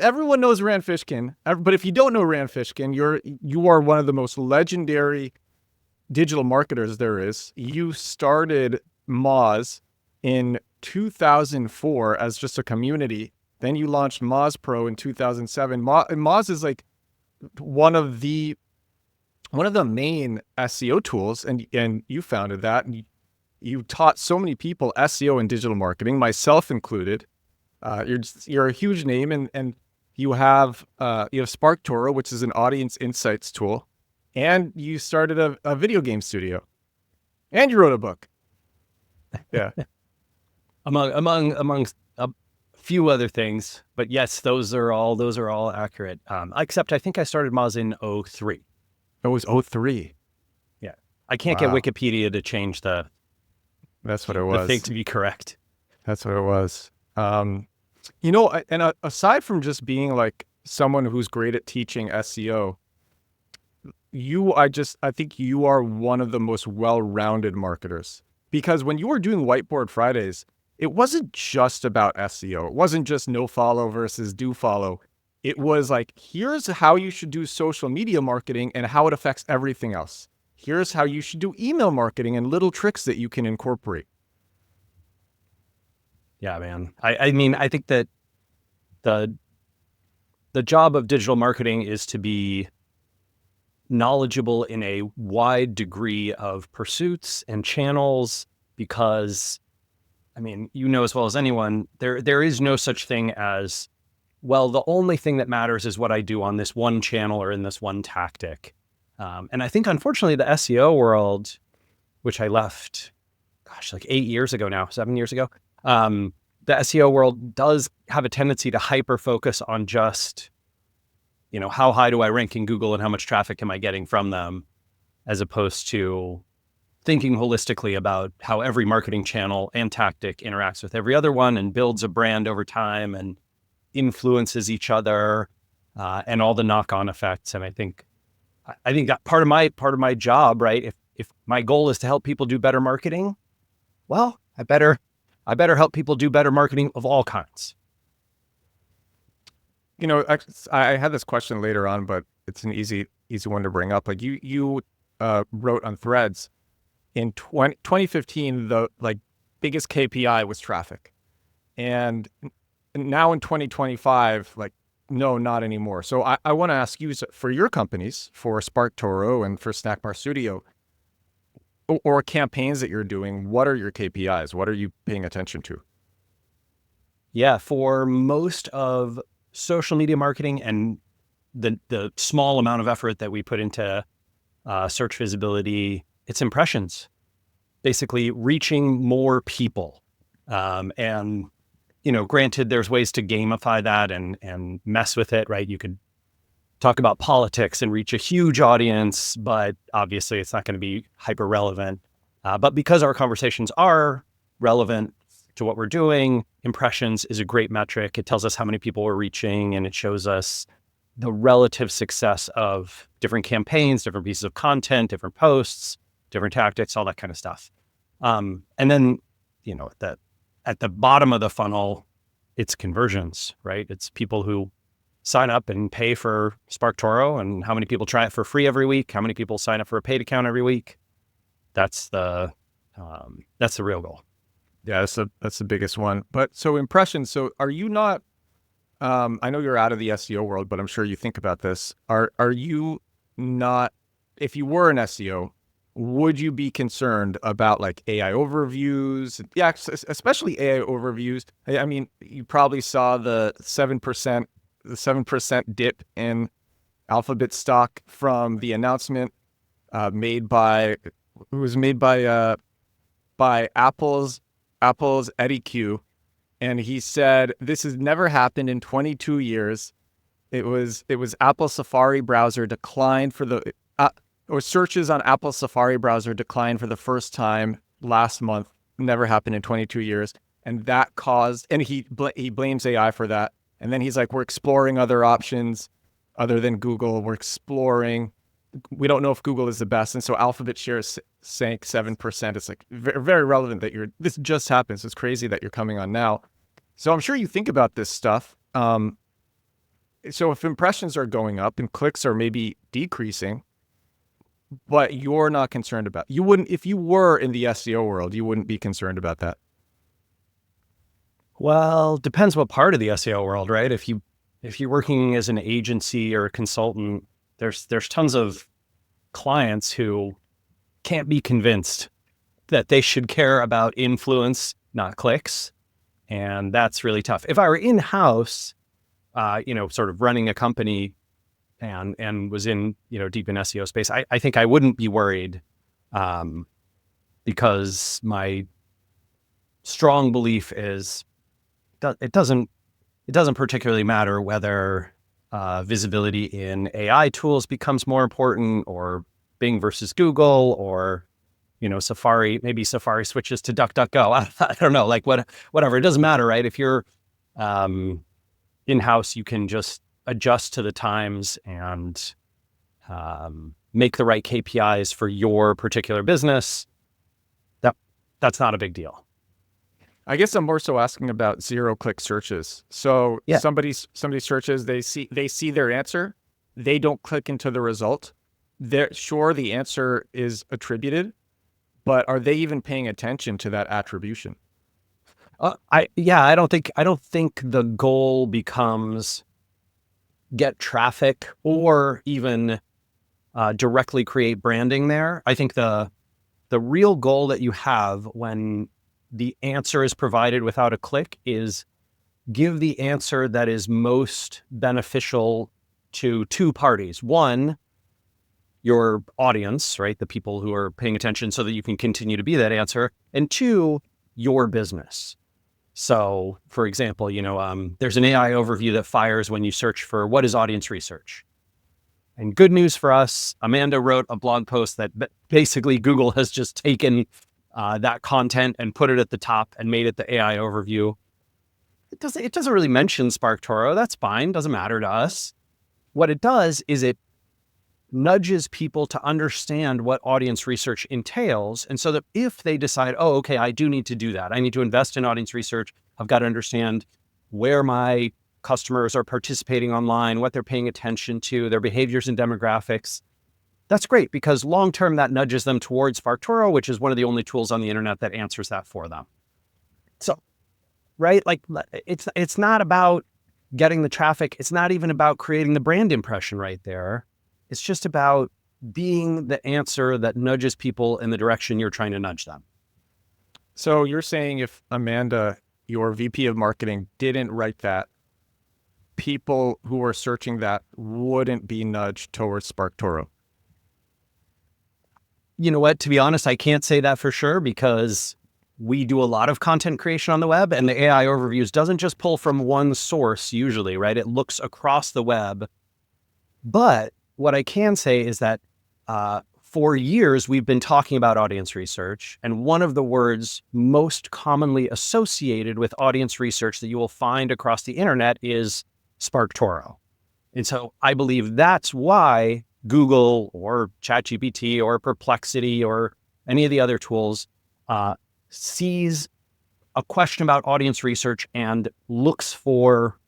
everyone knows Rand Fishkin, but if you don't know Rand Fishkin, you are one of the most legendary digital marketers there is. You started Moz in 2004 as just a community. Then you launched Moz Pro in 2007. Moz is like one of the main SEO tools, and you founded that, and you taught so many people SEO and digital marketing, myself included. You're a huge name, and you have SparkToro, which is an audience insights tool, and you started a video game studio, and you wrote a book. Yeah, among a few other things, but yes, those are all accurate. Except I think I started Moz in 2003. It was 2003. Yeah, I can't get Wikipedia to change the. That's what it was. The thing to be correct. That's what it was. And aside from just being like someone who's great at teaching SEO, I think you are one of the most well-rounded marketers, because when you were doing Whiteboard Fridays, it wasn't just about SEO. It wasn't just no follow versus do follow. It was like, here's how you should do social media marketing and how it affects everything else. Here's how you should do email marketing and little tricks that you can incorporate. Yeah, man. I mean, I think that the job of digital marketing is to be knowledgeable in a wide degree of pursuits and channels, because, I mean, you know as well as anyone, there is no such thing as, well, the only thing that matters is what I do on this one channel or in this one tactic. And I think, unfortunately, the SEO world, which I left, like 7 years ago, the SEO world does have a tendency to hyper-focus on just, how high do I rank in Google and how much traffic am I getting from them, as opposed to thinking holistically about how every marketing channel and tactic interacts with every other one and builds a brand over time and influences each other, and all the knock-on effects. And I think that part of my job, right? If my goal is to help people do better marketing, well, I better help people do better marketing of all kinds. I had this question later on, but it's an easy one to bring up. Like you wrote on Threads in 2015, the biggest KPI was traffic, and now in 2025, no, not anymore. So I want to ask you, for your companies, for SparkToro and for Snackbar Studio, or campaigns that you're doing, what are your KPIs? What are you paying attention to? Yeah, for most of social media marketing and the small amount of effort that we put into search visibility, it's impressions, basically reaching more people. And granted, there's ways to gamify that and mess with it, right? You could talk about politics and reach a huge audience, but obviously it's not going to be hyper relevant. But because our conversations are relevant to what we're doing, impressions is a great metric. It tells us how many people we're reaching, and it shows us the relative success of different campaigns, different pieces of content, different posts, different tactics, all that kind of stuff. And then, at the bottom of the funnel, it's conversions, right? It's people who sign up and pay for SparkToro, and how many people try it for free every week, how many people sign up for a paid account every week. That's the real goal. Yeah, that's the biggest one. But so impressions. So are you not? I know you're out of the SEO world, but I'm sure you think about this. Are you not? If you were an SEO, would you be concerned about AI overviews? Yeah, especially AI overviews. I mean, you probably saw the 7% dip in Alphabet stock from the announcement made by Apple's Eddie Q, and he said this has never happened in 22 years. It was Apple Safari browser declined for the or searches on Apple Safari browser declined for the first time last month. Never happened in 22 years, and that caused. And he blames AI for that. And then he's like, we're exploring other options other than Google. We're exploring. We don't know if Google is the best. And so Alphabet shares sank 7%. It's very, very relevant that this just happens. It's crazy that you're coming on now. So I'm sure you think about this stuff. So if impressions are going up and clicks are maybe decreasing, but you're not concerned about, you wouldn't, if you were in the SEO world, you wouldn't be concerned about that. Well, depends what part of the SEO world, right? If you're working as an agency or a consultant, there's tons of clients who can't be convinced that they should care about influence, not clicks. And that's really tough. If I were in-house, sort of running a company and was in, deep in SEO space, I think I wouldn't be worried, because my strong belief is it doesn't particularly matter whether visibility in AI tools becomes more important, or Bing versus Google, or Safari, maybe Safari switches to DuckDuckGo. I don't know, like whatever. It doesn't matter, right? If you're in-house, you can just adjust to the times and make the right KPIs for your particular business. That's not a big deal. I guess I'm more so asking about zero-click searches. So Yeah. somebody searches, they see their answer, they don't click into the result. Sure, the answer is attributed, but are they even paying attention to that attribution? I don't think the goal becomes get traffic or even directly create branding there. I think the real goal that you have when the answer is provided without a click is give the answer that is most beneficial to two parties. One, your audience, right? The people who are paying attention, so that you can continue to be that answer. And two, your business. So for example, there's an AI overview that fires when you search for what is audience research. And good news for us, Amanda wrote a blog post that basically Google has just taken that content and put it at the top and made it the AI overview. It doesn't really mention SparkToro. That's fine. Doesn't matter to us. What it does is it nudges people to understand what audience research entails. And so that if they decide, oh, okay, I do need to do that, I need to invest in audience research, I've got to understand where my customers are participating online, what they're paying attention to, their behaviors and demographics. That's great, because long-term that nudges them towards SparkToro, which is one of the only tools on the internet that answers that for them. So, right, like it's not about getting the traffic. It's not even about creating the brand impression right there. It's just about being the answer that nudges people in the direction you're trying to nudge them. So you're saying if Amanda, your VP of marketing, didn't write that, people who are searching that wouldn't be nudged towards SparkToro? You know what? To be honest, I can't say that for sure, because we do a lot of content creation on the web, and the AI overviews doesn't just pull from one source usually, right? It looks across the web. But what I can say is that for years, we've been talking about audience research. And one of the words most commonly associated with audience research that you will find across the internet is SparkToro. And so I believe that's why Google or ChatGPT or Perplexity or any of the other tools sees a question about audience research and looks for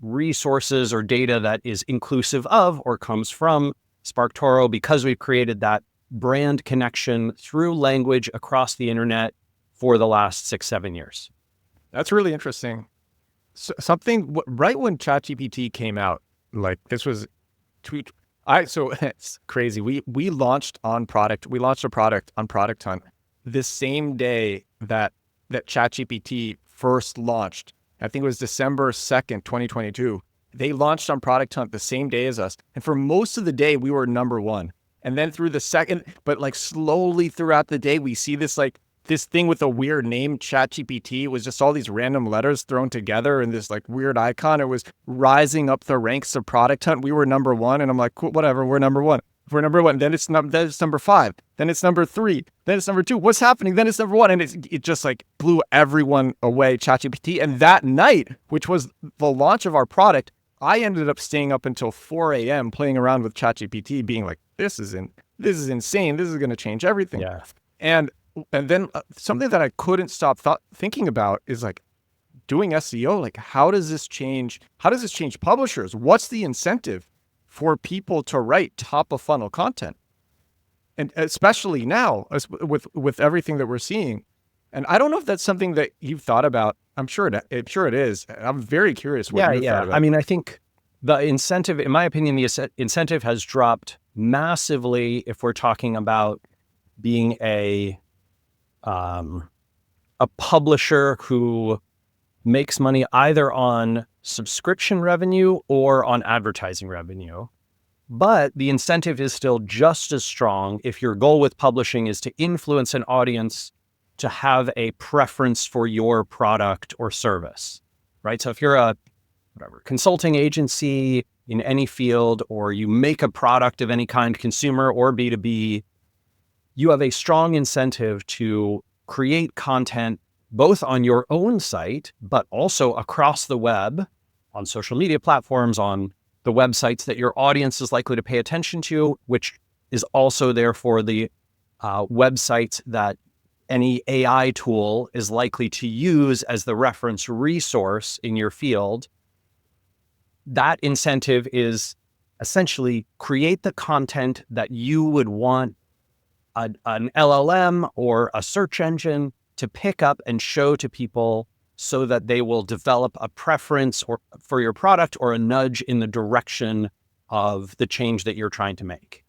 resources or data that is inclusive of or comes from SparkToro, because we've created that brand connection through language across the internet for the last 6-7 years. That's really interesting. So right when ChatGPT came out, like this was so it's crazy. We launched a product on Product Hunt the same day that ChatGPT first launched. I think it was December 2nd, 2022. They launched on Product Hunt the same day as us. And for most of the day, we were number one. And then through the second, but like slowly throughout the day, we see this thing with a weird name, ChatGPT. It was just all these random letters thrown together and this like weird icon. It was rising up the ranks of Product Hunt. We were number one. And I'm like, cool, whatever, we're number one. We're number one. Then it's number 5. Then it's number 3. Then it's number 2. What's happening? Then it's number 1. And it just like blew everyone away, ChatGPT. And that night, which was the launch of our product, I ended up staying up until 4 a.m. playing around with ChatGPT, being like, this is insane. This is going to change everything. Yeah. And then something that I couldn't stop thinking about is like, doing SEO, like how does this change publishers? What's the incentive for people to write top of funnel content? And especially now with everything that we're seeing. And I don't know if that's something that you've thought about. I'm sure it is. I'm very curious what you've thought about. I mean, I think the incentive, in my opinion, the incentive has dropped massively if we're talking about being a publisher who makes money either on subscription revenue or on advertising revenue. But the incentive is still just as strong if your goal with publishing is to influence an audience to have a preference for your product or service, right? So if you're a consulting agency in any field, or you make a product of any kind, consumer or B2B, you have a strong incentive to create content both on your own site, but also across the web, on social media platforms, on the websites that your audience is likely to pay attention to, which is also therefore the websites that any AI tool is likely to use as the reference resource in your field. That incentive is essentially create the content that you would want an LLM or a search engine to pick up and show to people so that they will develop a preference for your product or a nudge in the direction of the change that you're trying to make.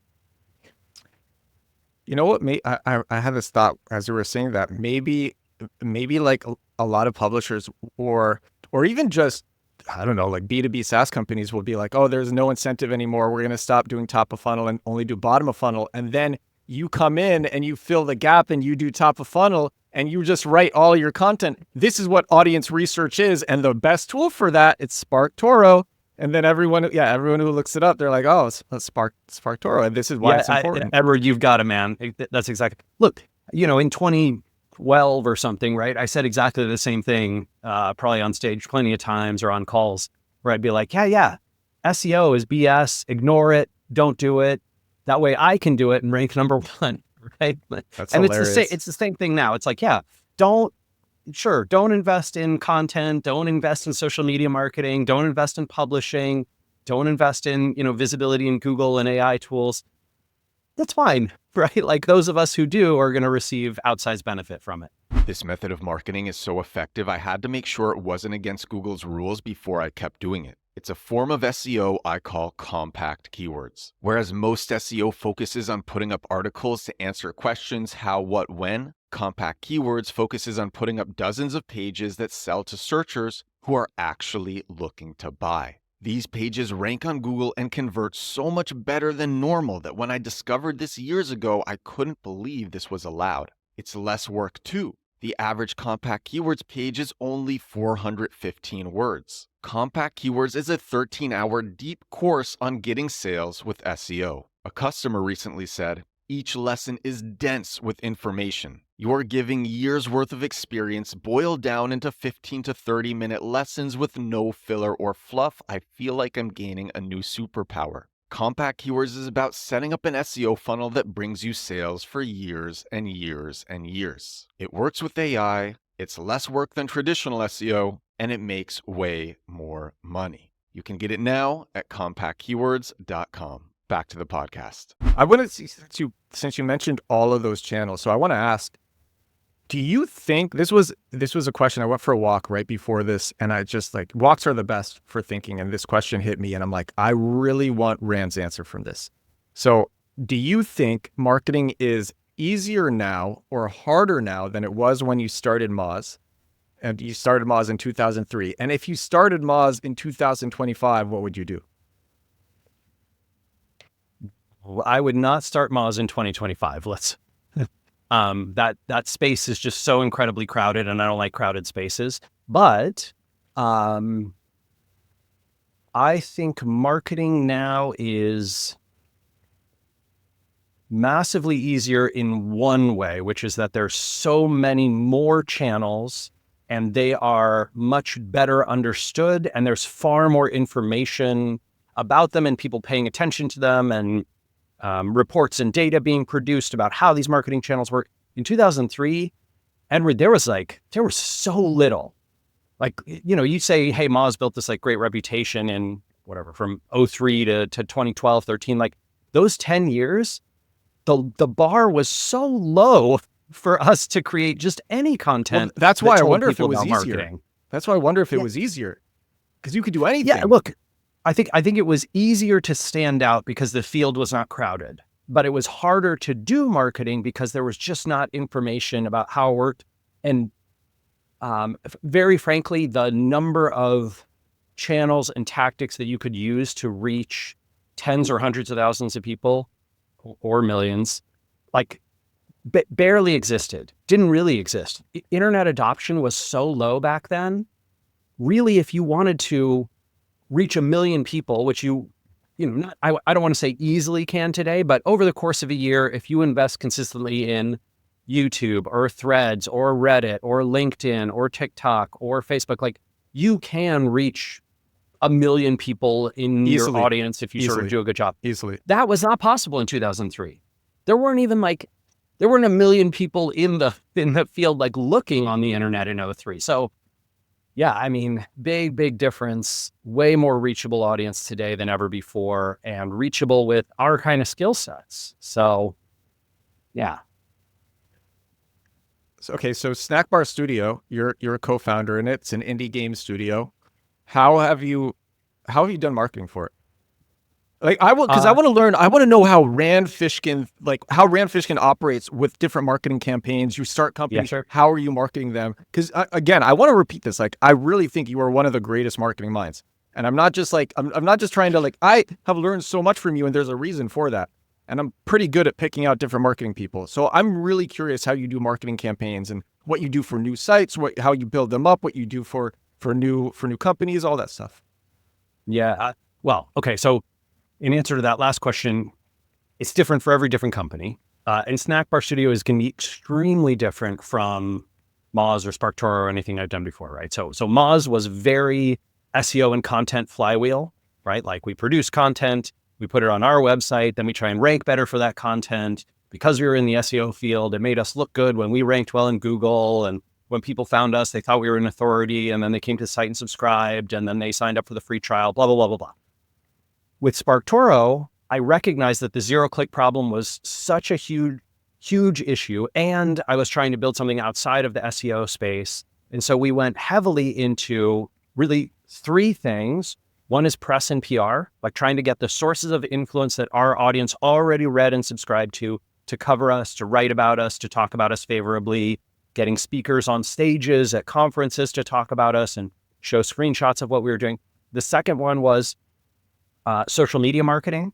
You know what? I had this thought as you were saying that maybe like a lot of publishers or even just, I don't know, like B2B SaaS companies will be like, oh, there's no incentive anymore. We're going to stop doing top of funnel and only do bottom of funnel. And then you come in and you fill the gap and you do top of funnel and you just write all your content. This is what audience research is. And the best tool for that, it's SparkToro. And then everyone who looks it up, they're like, oh, it's SparkToro. And this is why it's important. Edward, you've got it, man. That's exactly. Look, in 2012 or something, right? I said exactly the same thing, probably on stage plenty of times or on calls where I'd be like, yeah, SEO is BS. Ignore it. Don't do it. That way I can do it and rank number one, right? That's and hilarious. it's the same thing now. It's like, don't invest in content, don't invest in social media marketing, don't invest in publishing, don't invest in, visibility in Google and AI tools. That's fine, right? Like those of us who do are going to receive outsized benefit from it. This method of marketing is so effective, I had to make sure it wasn't against Google's rules before I kept doing it. It's a form of SEO I call compact keywords. Whereas most SEO focuses on putting up articles to answer questions how, what, when, compact keywords focuses on putting up dozens of pages that sell to searchers who are actually looking to buy. These pages rank on Google and convert so much better than normal that when I discovered this years ago, I couldn't believe this was allowed. It's less work too. The average compact keywords page is only 415 words. Compact Keywords is a 13-hour deep course on getting sales with SEO. A customer recently said, each lesson is dense with information. You're giving years worth of experience boiled down into 15 to 30-minute lessons with no filler or fluff. I feel like I'm gaining a new superpower. Compact Keywords is about setting up an SEO funnel that brings you sales for years and years and years. It works with AI, it's less work than traditional SEO, and it makes way more money. You can get it now at compactkeywords.com. Back to the podcast. I want to, since you mentioned all of those channels, so I want to ask, do you think this was a question? I went for a walk right before this, and I just like, walks are the best for thinking. And this question hit me, and I'm like, I really want Rand's answer from this. So do you think marketing is easier now or harder now than it was when you started Moz? And you started Moz in 2003. And if you started Moz in 2025, what would you do? I would not start Moz in 2025. That space is just so incredibly crowded, and I don't like crowded spaces. But I think marketing now is massively easier in one way, which is that there's so many more channels and they are much better understood, and there's far more information about them and people paying attention to them, and reports and data being produced about how these marketing channels work. In 2003, Edward, there was so little. like, you say, hey, Moz built this like great reputation in whatever, from '03 to 2012, 13, like those 10 years, the bar was so low for us to create just any content. Well, that's why I told wonder if it people was about easier. marketing. That's why I wonder if it Yeah. was easier, because you could do anything. Yeah, look, I think it was easier to stand out because the field was not crowded, but it was harder to do marketing because there was just not information about how it worked. And very frankly, the number of channels and tactics that you could use to reach tens or hundreds of thousands of people or millions, like barely existed, didn't really exist. Internet adoption was so low back then. Really, if you wanted to reach 1 million people, which I don't want to say easily can today, but over the course of a year, if you invest consistently in YouTube or Threads or Reddit or LinkedIn or TikTok or Facebook, like you can reach 1 million people in Easily. your audience if you sort of do a good job. Easily. That was not possible in 2003. There weren't 1 million people in the field like looking on the internet in '03. So yeah, I mean, big difference, way more reachable audience today than ever before, and reachable with our kind of skill sets. So yeah. Okay, so Snackbar Studio, you're a co-founder in it. It's an indie game studio. How have you done marketing for it? Like I want to learn. I want to know how Fishkin operates with different marketing campaigns. You start companies. Yeah, sure. How are you marketing them? Because again, I want to repeat this. Like I really think you are one of the greatest marketing minds. And I'm not just trying to I have learned so much from you, and there's a reason for that. And I'm pretty good at picking out different marketing people. So I'm really curious how you do marketing campaigns and what you do for new sites, how you build them up, what you do for new companies, all that stuff. Yeah. Well, okay. So in answer to that last question, it's different for every different company. And Snackbar Studio is going to be extremely different from Moz or SparkToro or anything I've done before, right? So Moz was very SEO and content flywheel, right? Like we produce content, we put it on our website, then we try and rank better for that content. Because we were in the SEO field, it made us look good when we ranked well in Google. And when people found us, they thought we were an authority, and then they came to the site and subscribed, and then they signed up for the free trial, blah, blah, blah, blah, blah. With SparkToro, I recognized that the zero-click problem was such a huge issue, and I was trying to build something outside of the SEO space. And so we went heavily into really 3 things. One is press and PR, like trying to get the sources of influence that our audience already read and subscribed to cover us, to write about us, to talk about us favorably, getting speakers on stages at conferences to talk about us and show screenshots of what we were doing. The second one was social media marketing.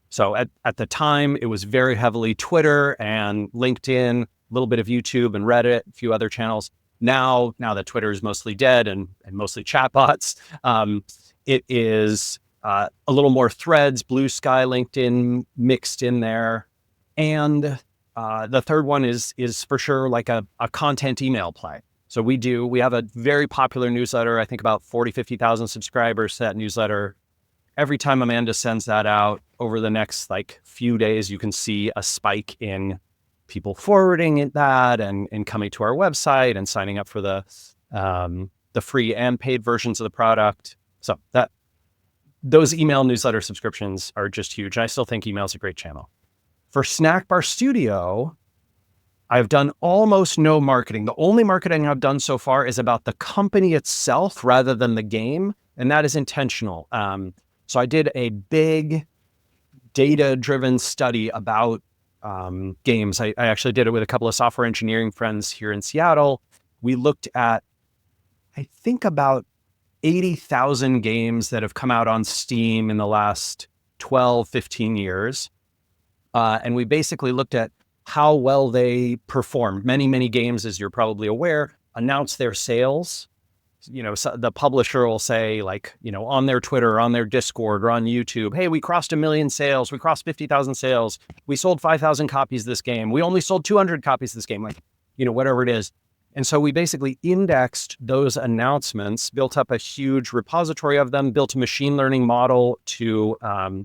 So at the time, it was very heavily Twitter and LinkedIn, a little bit of YouTube and Reddit, a few other channels. Now that Twitter is mostly dead and mostly chatbots, it is a little more Threads, Blue Sky, LinkedIn mixed in there. And the third one is for sure like a content email play. So we have a very popular newsletter. I think about 50,000 subscribers to that newsletter. Every time Amanda sends that out over the next few days, you can see a spike in people forwarding that and coming to our website and signing up for the free and paid versions of the product. So those email newsletter subscriptions are just huge. I still think email is a great channel. For Snackbar Studio, I've done almost no marketing. The only marketing I've done so far is about the company itself rather than the game, and that is intentional. So I did a big data-driven study about games. I actually did it with a couple of software engineering friends here in Seattle. We looked at, I think, about 80,000 games that have come out on Steam in the last 12, 15 years. And we basically looked at how well they performed. Many games, as you're probably aware, announce their sales. So the publisher will say on their Twitter, or on their Discord, or on YouTube, hey, we crossed 1 million sales. We crossed 50,000 sales. We sold 5,000 copies of this game. We only sold 200 copies of this game, whatever it is. And so we basically indexed those announcements, built up a huge repository of them, built a machine learning model to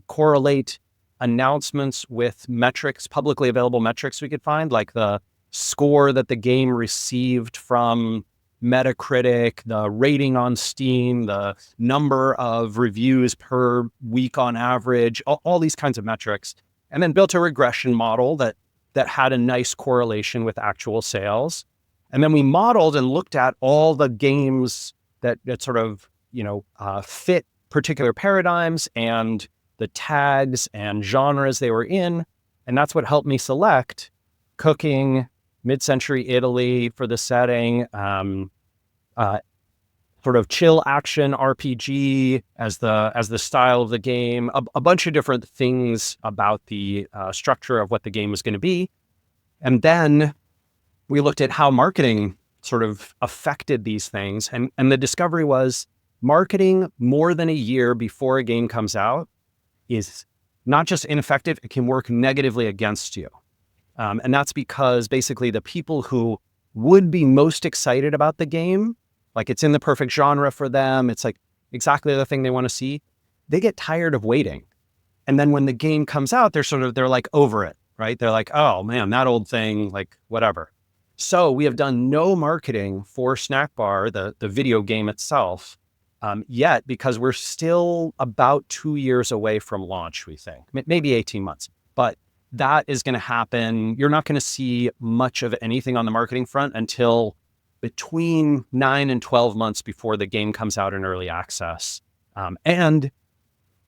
correlate announcements with metrics, publicly available metrics we could find, like the score that the game received from Metacritic, the rating on Steam, the number of reviews per week on average, all these kinds of metrics, and then built a regression model that had a nice correlation with actual sales. And then we modeled and looked at all the games that sort of, fit particular paradigms and the tags and genres they were in. And that's what helped me select cooking, mid-century Italy for the setting, sort of chill action RPG as the style of the game, a bunch of different things about the structure of what the game was going to be. And then we looked at how marketing sort of affected these things. And the discovery was marketing more than a year before a game comes out is not just ineffective, it can work negatively against you. And that's because basically the people who would be most excited about the game, like it's in the perfect genre for them, it's like exactly the thing they want to see, they get tired of waiting. And then when the game comes out, they're like over it, right? They're like, oh man, that old thing, like whatever. So we have done no marketing for Snackbar, the video game itself, yet, because we're still about 2 years away from launch, we think, maybe 18 months. But that is going to happen. You're not going to see much of anything on the marketing front until between 9 and 12 months before the game comes out in early access. And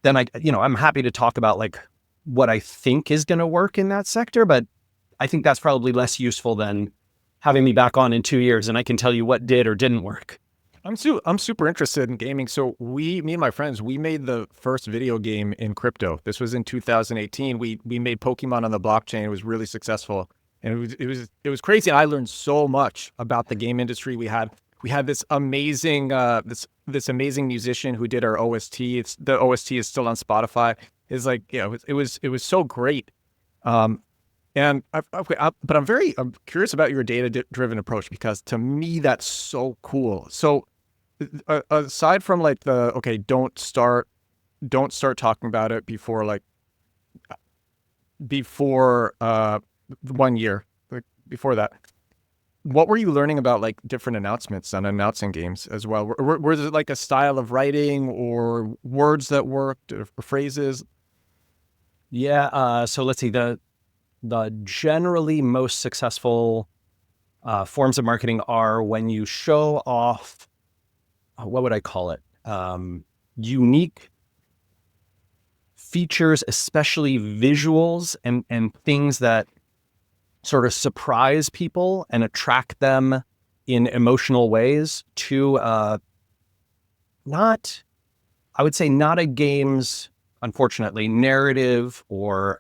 then I'm happy to talk about like what I think is going to work in that sector, but I think that's probably less useful than having me back on in 2 years and I can tell you what did or didn't work. I'm super interested in gaming. So me and my friends, we made the first video game in crypto. This was in 2018. We made Pokemon on the blockchain. It was really successful, and it was crazy. And I learned so much about the game industry. We had this amazing this amazing musician who did our OST. The OST is still on Spotify. It's like, it was so great. But I'm curious about your data-driven approach, because to me that's so cool. So aside from like don't start talking about it before 1 year, like before that, what were you learning about like different announcements on announcing games as well? Was it like a style of writing or words that worked or phrases? Yeah. So let's see. The generally most successful forms of marketing are when you show off, what would I call it? Unique features, especially visuals and things that sort of surprise people and attract them in emotional ways to not a game's, unfortunately, narrative or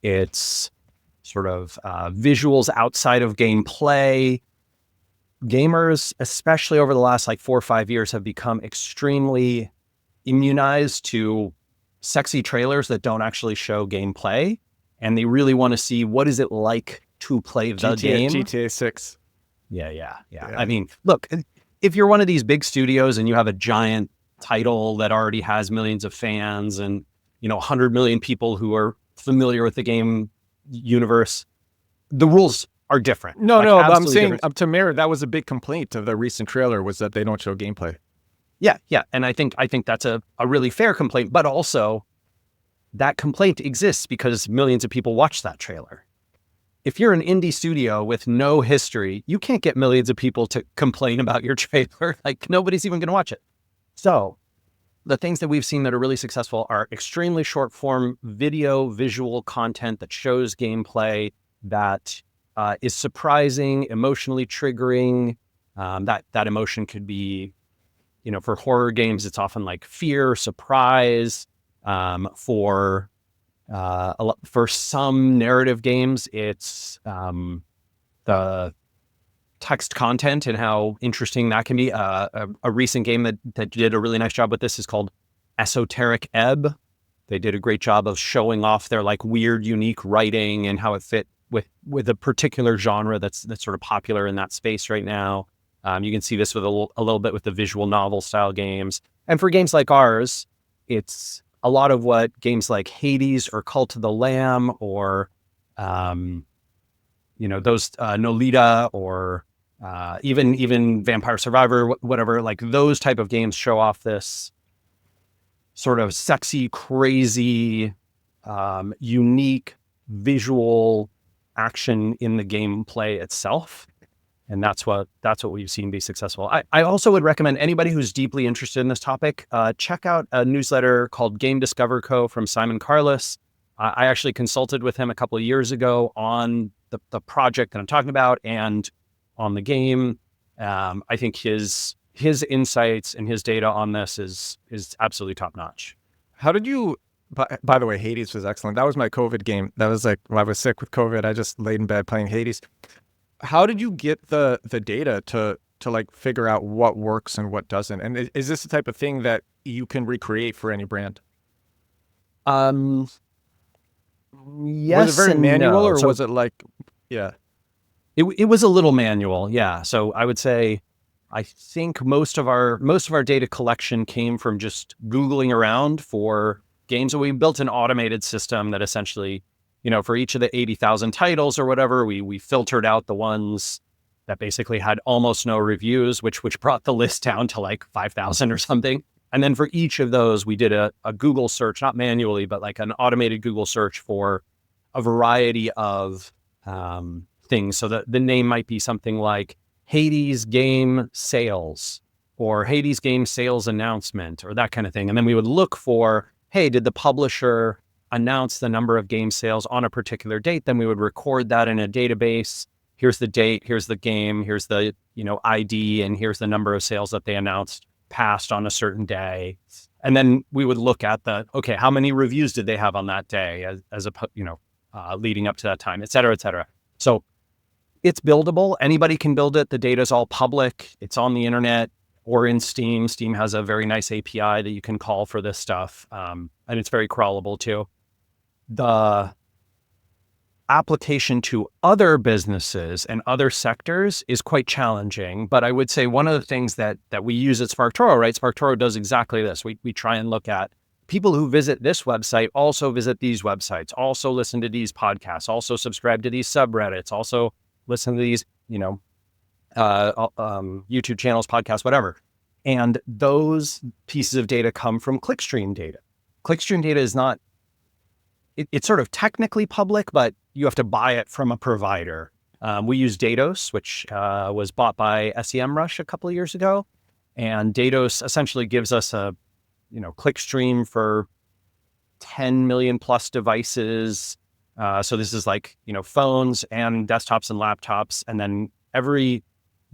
it's sort of visuals outside of gameplay. Gamers, especially over the last 4 or 5 years, have become extremely immunized to sexy trailers that don't actually show gameplay. And they really want to see, what is it like to play the game? GTA 6. Yeah. I mean, look, if you're one of these big studios and you have a giant title that already has millions of fans and 100 million people who are familiar with the game universe, the rules are different. No, but I'm saying to Mary, that was a big complaint of the recent trailer, was that they don't show gameplay. Yeah. And I think that's a really fair complaint, but also that complaint exists because millions of people watch that trailer. If you're an indie studio with no history, you can't get millions of people to complain about your trailer. Like, nobody's even going to watch it. So the things that we've seen that are really successful are extremely short form visual content that shows gameplay, that is surprising, emotionally triggering. That emotion could be, for horror games, it's often like fear, surprise. For some narrative games, it's the text content and how interesting that can be. A recent game that did a really nice job with this is called Esoteric Ebb. They did a great job of showing off their weird, unique writing and how it fit with a particular genre that's sort of popular in that space right now. You can see this with a little bit with the visual novel style games. And for games like ours, it's a lot of what games like Hades or Cult of the Lamb or, those Nolita or even Vampire Survivor, whatever, like those type of games show off this sort of sexy, crazy, unique visual action in the gameplay itself. And that's what we've seen be successful. I also would recommend anybody who's deeply interested in this topic, check out a newsletter called Game Discover Co. from Simon Carless. I actually consulted with him a couple of years ago on the project that I'm talking about and on the game. I think his insights and his data on this is absolutely top notch. How did you? By the way, Hades was excellent. That was my COVID game. That was like when I was sick with COVID. I just laid in bed playing Hades. How did you get the data to like figure out what works and what doesn't? And is this the type of thing that you can recreate for any brand? Yes. Was it very manual, or was it like, yeah? It was a little manual, yeah. So I would say, I think most of our data collection came from just Googling around for games. So we built an automated system that essentially, for each of the 80,000 titles or whatever, we filtered out the ones that basically had almost no reviews, which brought the list down to like 5,000 or something. And then for each of those, we did a Google search, not manually, but like an automated Google search for a variety of things. So the name might be something like Hades game sales or Hades game sales announcement or that kind of thing. And then we would look for, hey, did the publisher announce the number of game sales on a particular date? Then we would record that in a database. Here's the date, here's the game, here's the ID, and here's the number of sales that they announced passed on a certain day. And then we would look at okay, how many reviews did they have on that day as leading up to that time, et cetera, et cetera. So it's buildable. Anybody can build it. The data's all public. It's on the internet or in Steam. Steam has a very nice API that you can call for this stuff. And it's very crawlable too. The application to other businesses and other sectors is quite challenging. But I would say one of the things that we use at SparkToro, right? SparkToro does exactly this. We try and look at people who visit this website also visit these websites, also listen to these podcasts, also subscribe to these subreddits, also listen to these, YouTube channels, podcasts, whatever. And those pieces of data come from clickstream data. Clickstream data is not, it's sort of technically public, but you have to buy it from a provider. We use Datos, which was bought by SEMrush a couple of years ago. And Datos essentially gives us a, clickstream for 10 million plus devices. So this is like, phones and desktops and laptops. And then every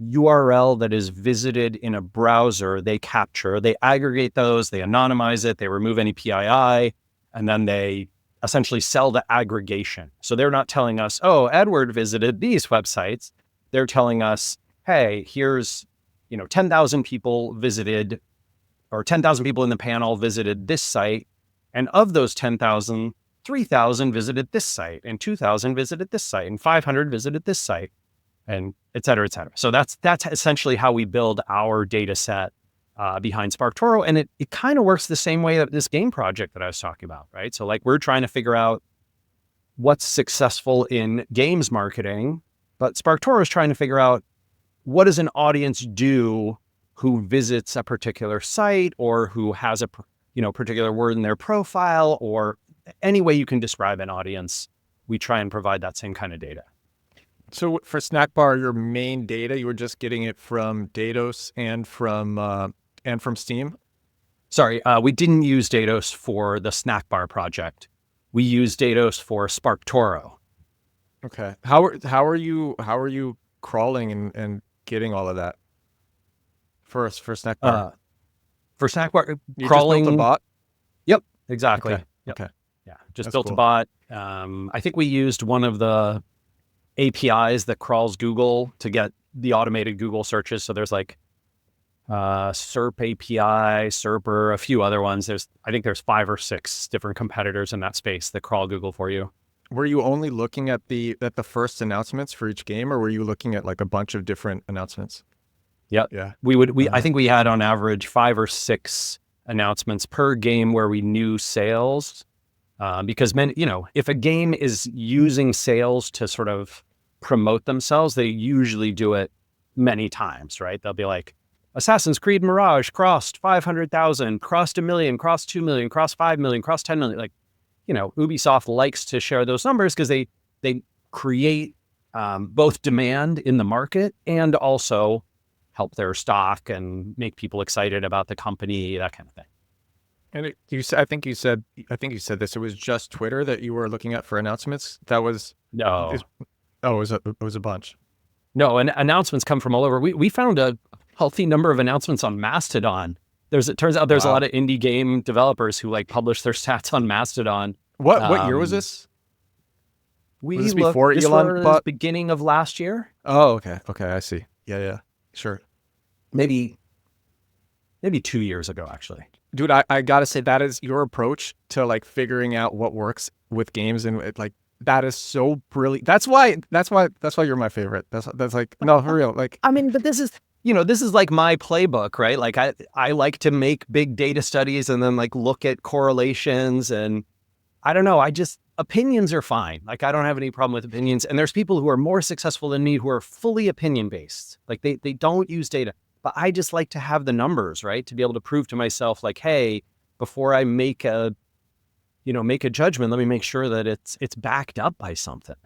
URL that is visited in a browser, they capture, they aggregate those, they anonymize it, they remove any PII, and then they essentially sell the aggregation. So they're not telling us, oh, Edward visited these websites. They're telling us, hey, here's, 10,000 people visited, or 10,000 people in the panel visited this site. And of those 10,000, 3,000 visited this site, and 2,000 visited this site, and 500 visited this site, and et cetera, et cetera. So that's essentially how we build our data set behind SparkToro. And it kind of works the same way that this game project that I was talking about, right? So like we're trying to figure out what's successful in games marketing, but SparkToro is trying to figure out what does an audience do who visits a particular site or who has a particular word in their profile, or any way you can describe an audience. We try and provide that same kind of data. So for Snackbar, your main data, you were just getting it from Datos and from Steam? Sorry, we didn't use Datos for the Snackbar project. We used Datos for SparkToro. Okay. How are you crawling and getting all of that for Snackbar? For Snackbar, you crawling. Just built a bot? Yep, exactly. Okay. Yep. Okay. Yeah, just That's built cool. a bot. I think we used one of the APIs that crawls Google to get the automated Google searches. So there's like SERP API, SERPer, a few other ones. I think there's 5 or 6 different competitors in that space that crawl Google for you. Were you only looking at the first announcements for each game, or were you looking at like a bunch of different announcements? Yep. Yeah. I think we had on average 5 or 6 announcements per game where we knew sales. Because if a game is using sales to sort of promote themselves, they usually do it many times, right? They'll be like, Assassin's Creed Mirage crossed 500,000, crossed 1 million, crossed 2 million, crossed 5 million, crossed 10 million. Like, Ubisoft likes to share those numbers because they create both demand in the market and also help their stock and make people excited about the company, that kind of thing. And I think you said this. It was just Twitter that you were looking at for announcements. That was No. it was a bunch. No, and announcements come from all over. We found a healthy number of announcements on Mastodon. It turns out there's a lot of indie game developers who like publish their stats on Mastodon. What year was this? Was this before Elon bought? Beginning of last year. Oh, okay, I see. Yeah, sure. Maybe 2 years ago, actually. Dude, I gotta say that is your approach to like figuring out what works with games, and like that is so brilliant. That's why you're my favorite. That's like, no, for real. Like, I mean, but this is like my playbook, right? Like I like to make big data studies and then like look at correlations, and I don't know. Opinions are fine. Like I don't have any problem with opinions. And there's people who are more successful than me who are fully opinion based. Like they don't use data, but I just like to have the numbers, right? To be able to prove to myself like, hey, before I make a judgment, let me make sure that it's backed up by something.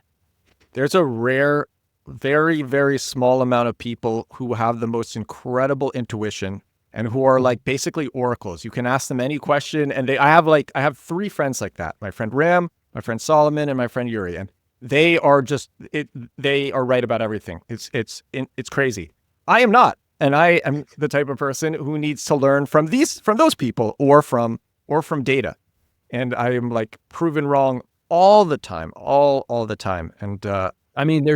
There's a rare, very, very small amount of people who have the most incredible intuition and who are like basically oracles. You can ask them any question, and I have 3 friends like that. My friend Ram, my friend Solomon, and my friend Yuri, and they are they are right about everything. It's crazy. I am not, and I am the type of person who needs to learn from those people or from data. And I am like proven wrong all the time, all the time. And I mean,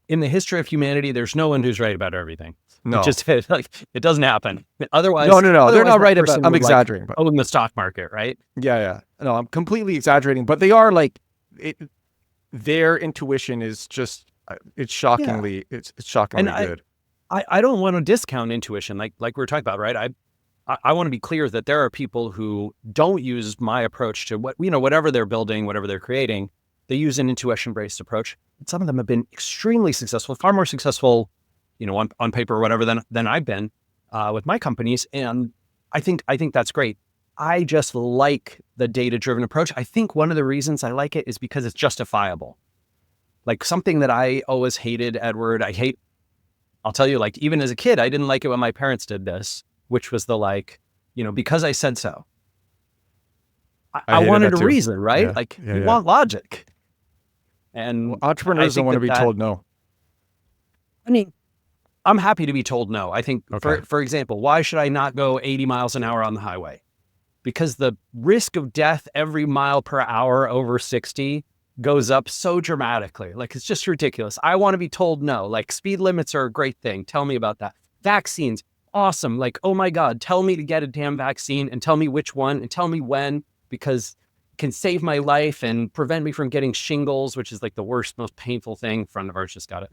in the history of humanity, there's no one who's right about everything. No, it doesn't happen. Otherwise, no, they're not right about. I'm exaggerating, but in the stock market, right? Yeah. No, I'm completely exaggerating, but they are like their intuition is just it's shockingly good. I don't want to discount intuition, like we were talking about, right? I want to be clear that there are people who don't use my approach to whatever they're building, whatever they're creating. They use an intuition-based approach. And some of them have been extremely successful, far more successful, on paper or whatever than I've been with my companies. And I think that's great. I just like the data-driven approach. I think one of the reasons I like it is because it's justifiable. Like something that I always hated, Edward, I'll tell you, like even as a kid, I didn't like it when my parents did this, which was the like, because I said so. I wanted a reason, right? Yeah. Like you want logic. And entrepreneurs don't want to be told no. I mean, I'm happy to be told no. I think, for example, why should I not go 80 miles an hour on the highway? Because the risk of death every mile per hour over 60 goes up so dramatically. Like, it's just ridiculous. I want to be told no. Like, speed limits are a great thing. Tell me about that. Vaccines, awesome. Like, oh my God, tell me to get a damn vaccine and tell me which one and tell me when, because can save my life and prevent me from getting shingles, which is like the worst, most painful thing. A friend of ours just got it.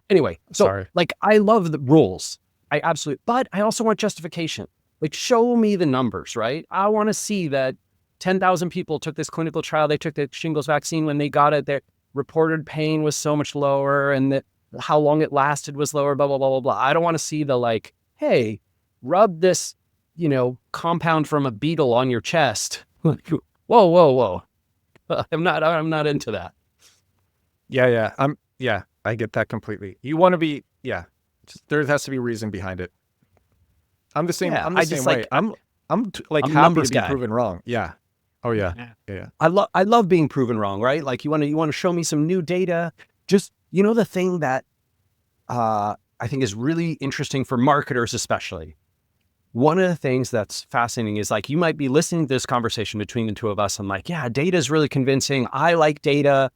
Anyway, so Sorry. Like I love the rules. But I also want justification. Like show me the numbers, right? I want to see that 10,000 people took this clinical trial. They took the shingles vaccine. When they got it, their reported pain was so much lower and that how long it lasted was lower, blah, blah, blah, blah, blah. I don't want to see the like, hey, rub this, compound from a beetle on your chest. Whoa. I'm not into that. Yeah. I get that completely. You want to be, there has to be reason behind it. I'm the same. I'm the same way. I'm happy to be proven wrong. Yeah. Oh yeah. I love being proven wrong, right? Like you want to show me some new data. Just, the thing that I think is really interesting for marketers, especially. One of the things that's fascinating is like, you might be listening to this conversation between the two of us. I'm like, yeah, data is really convincing. I like data.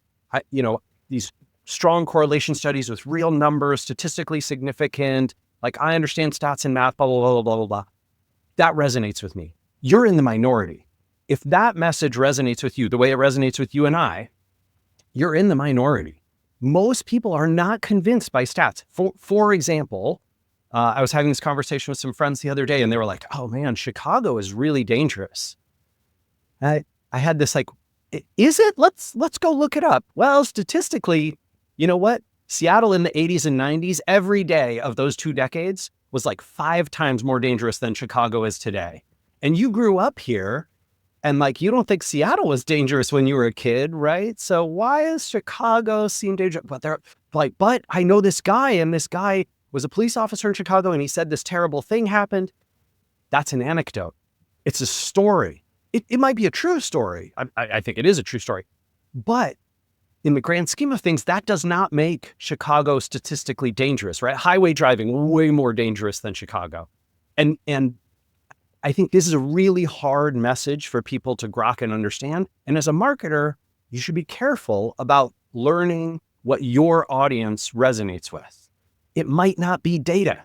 These strong correlation studies with real numbers, statistically significant. Like I understand stats and math, blah, blah, blah, blah, blah, blah. That resonates with me. You're in the minority. If that message resonates with you the way it resonates with you and I, you're in the minority. Most people are not convinced by stats. For example, I was having this conversation with some friends the other day and they were like, oh man, Chicago is really dangerous. I had this like, is it? Let's go look it up. Well, statistically, you know what? Seattle in the 80s and 90s, every day of those 2 decades was like 5 times more dangerous than Chicago is today. And you grew up here and like, you don't think Seattle was dangerous when you were a kid, right? So why does Chicago seem dangerous? But they're like, but I know this guy, and this guy was a police officer in Chicago and he said this terrible thing happened. That's an anecdote. It's a story. It might be a true story. I think it is a true story. But in the grand scheme of things, that does not make Chicago statistically dangerous, right? Highway driving, way more dangerous than Chicago. And I think this is a really hard message for people to grok and understand. And as a marketer, you should be careful about learning what your audience resonates with. It might not be data.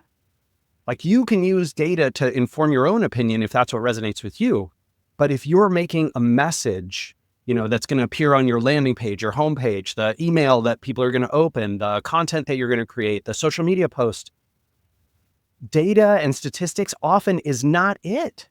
Like, you can use data to inform your own opinion if that's what resonates with you. But if you're making a message, that's going to appear on your landing page, your homepage, the email that people are going to open, the content that you're going to create, the social media post, data and statistics often is not it.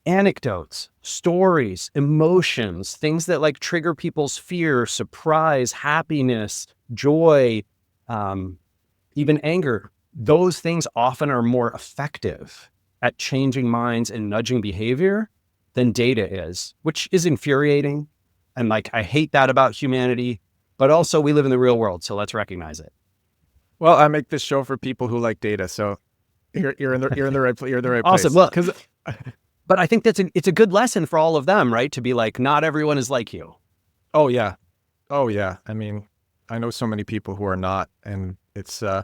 Anecdotes, stories, emotions, things that like trigger people's fear, surprise, happiness, joy, even anger. Those things often are more effective at changing minds and nudging behavior than data is, which is infuriating. And like, I hate that about humanity, but also we live in the real world. So let's recognize it. Well, I make this show for people who like data. So you're in the right place. You're in the right place. Awesome. Well, but I think it's a good lesson for all of them, right? To be like, not everyone is like you. Oh yeah. I mean, I know so many people who are not, and it's there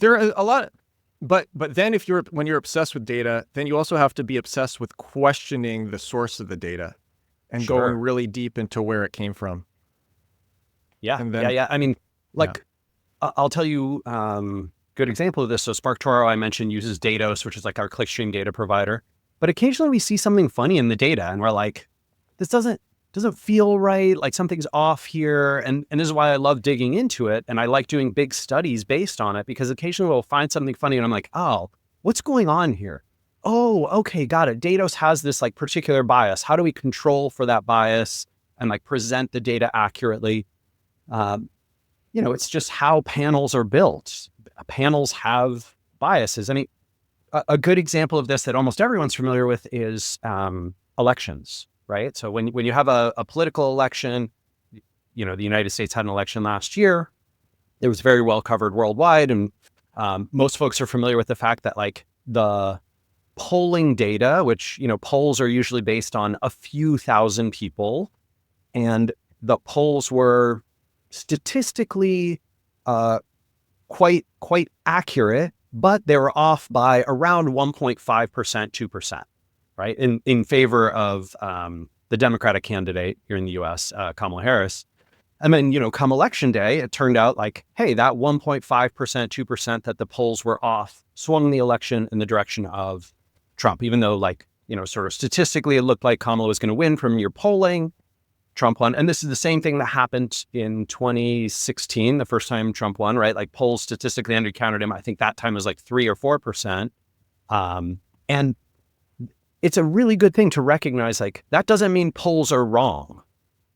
are a lot. But then when you're obsessed with data, then you also have to be obsessed with questioning the source of the data and going really deep into where it came from. Yeah. And then, yeah. I mean, I'll tell you good example of this. So SparkToro, I mentioned, uses Datos, which is like our clickstream data provider. But occasionally we see something funny in the data and we're like, this doesn't feel right. Like, something's off here. And this is why I love digging into it. And I like doing big studies based on it, because occasionally we'll find something funny and I'm like, oh, what's going on here? Oh, okay, got it. Datos has this like particular bias. How do we control for that bias and like present the data accurately? It's just how panels are built. Panels have biases. I mean, a good example of this that almost everyone's familiar with is elections. Right. So when you have a political election, the United States had an election last year. It was very well covered worldwide. And most folks are familiar with the fact that like the polling data, which, polls are usually based on a few thousand people, and the polls were statistically quite accurate, but they were off by around 1.5%, 2%. Right, in favor of the Democratic candidate here in the U.S., Kamala Harris. And then, come election day, it turned out like, hey, that 1.5%, 2% that the polls were off swung the election in the direction of Trump, even though like, sort of statistically, it looked like Kamala was going to win from your polling. Trump won. And this is the same thing that happened in 2016, the first time Trump won, right? Like, polls statistically undercounted him. I think that time was like 3 or 4%. And it's a really good thing to recognize, like, that doesn't mean polls are wrong,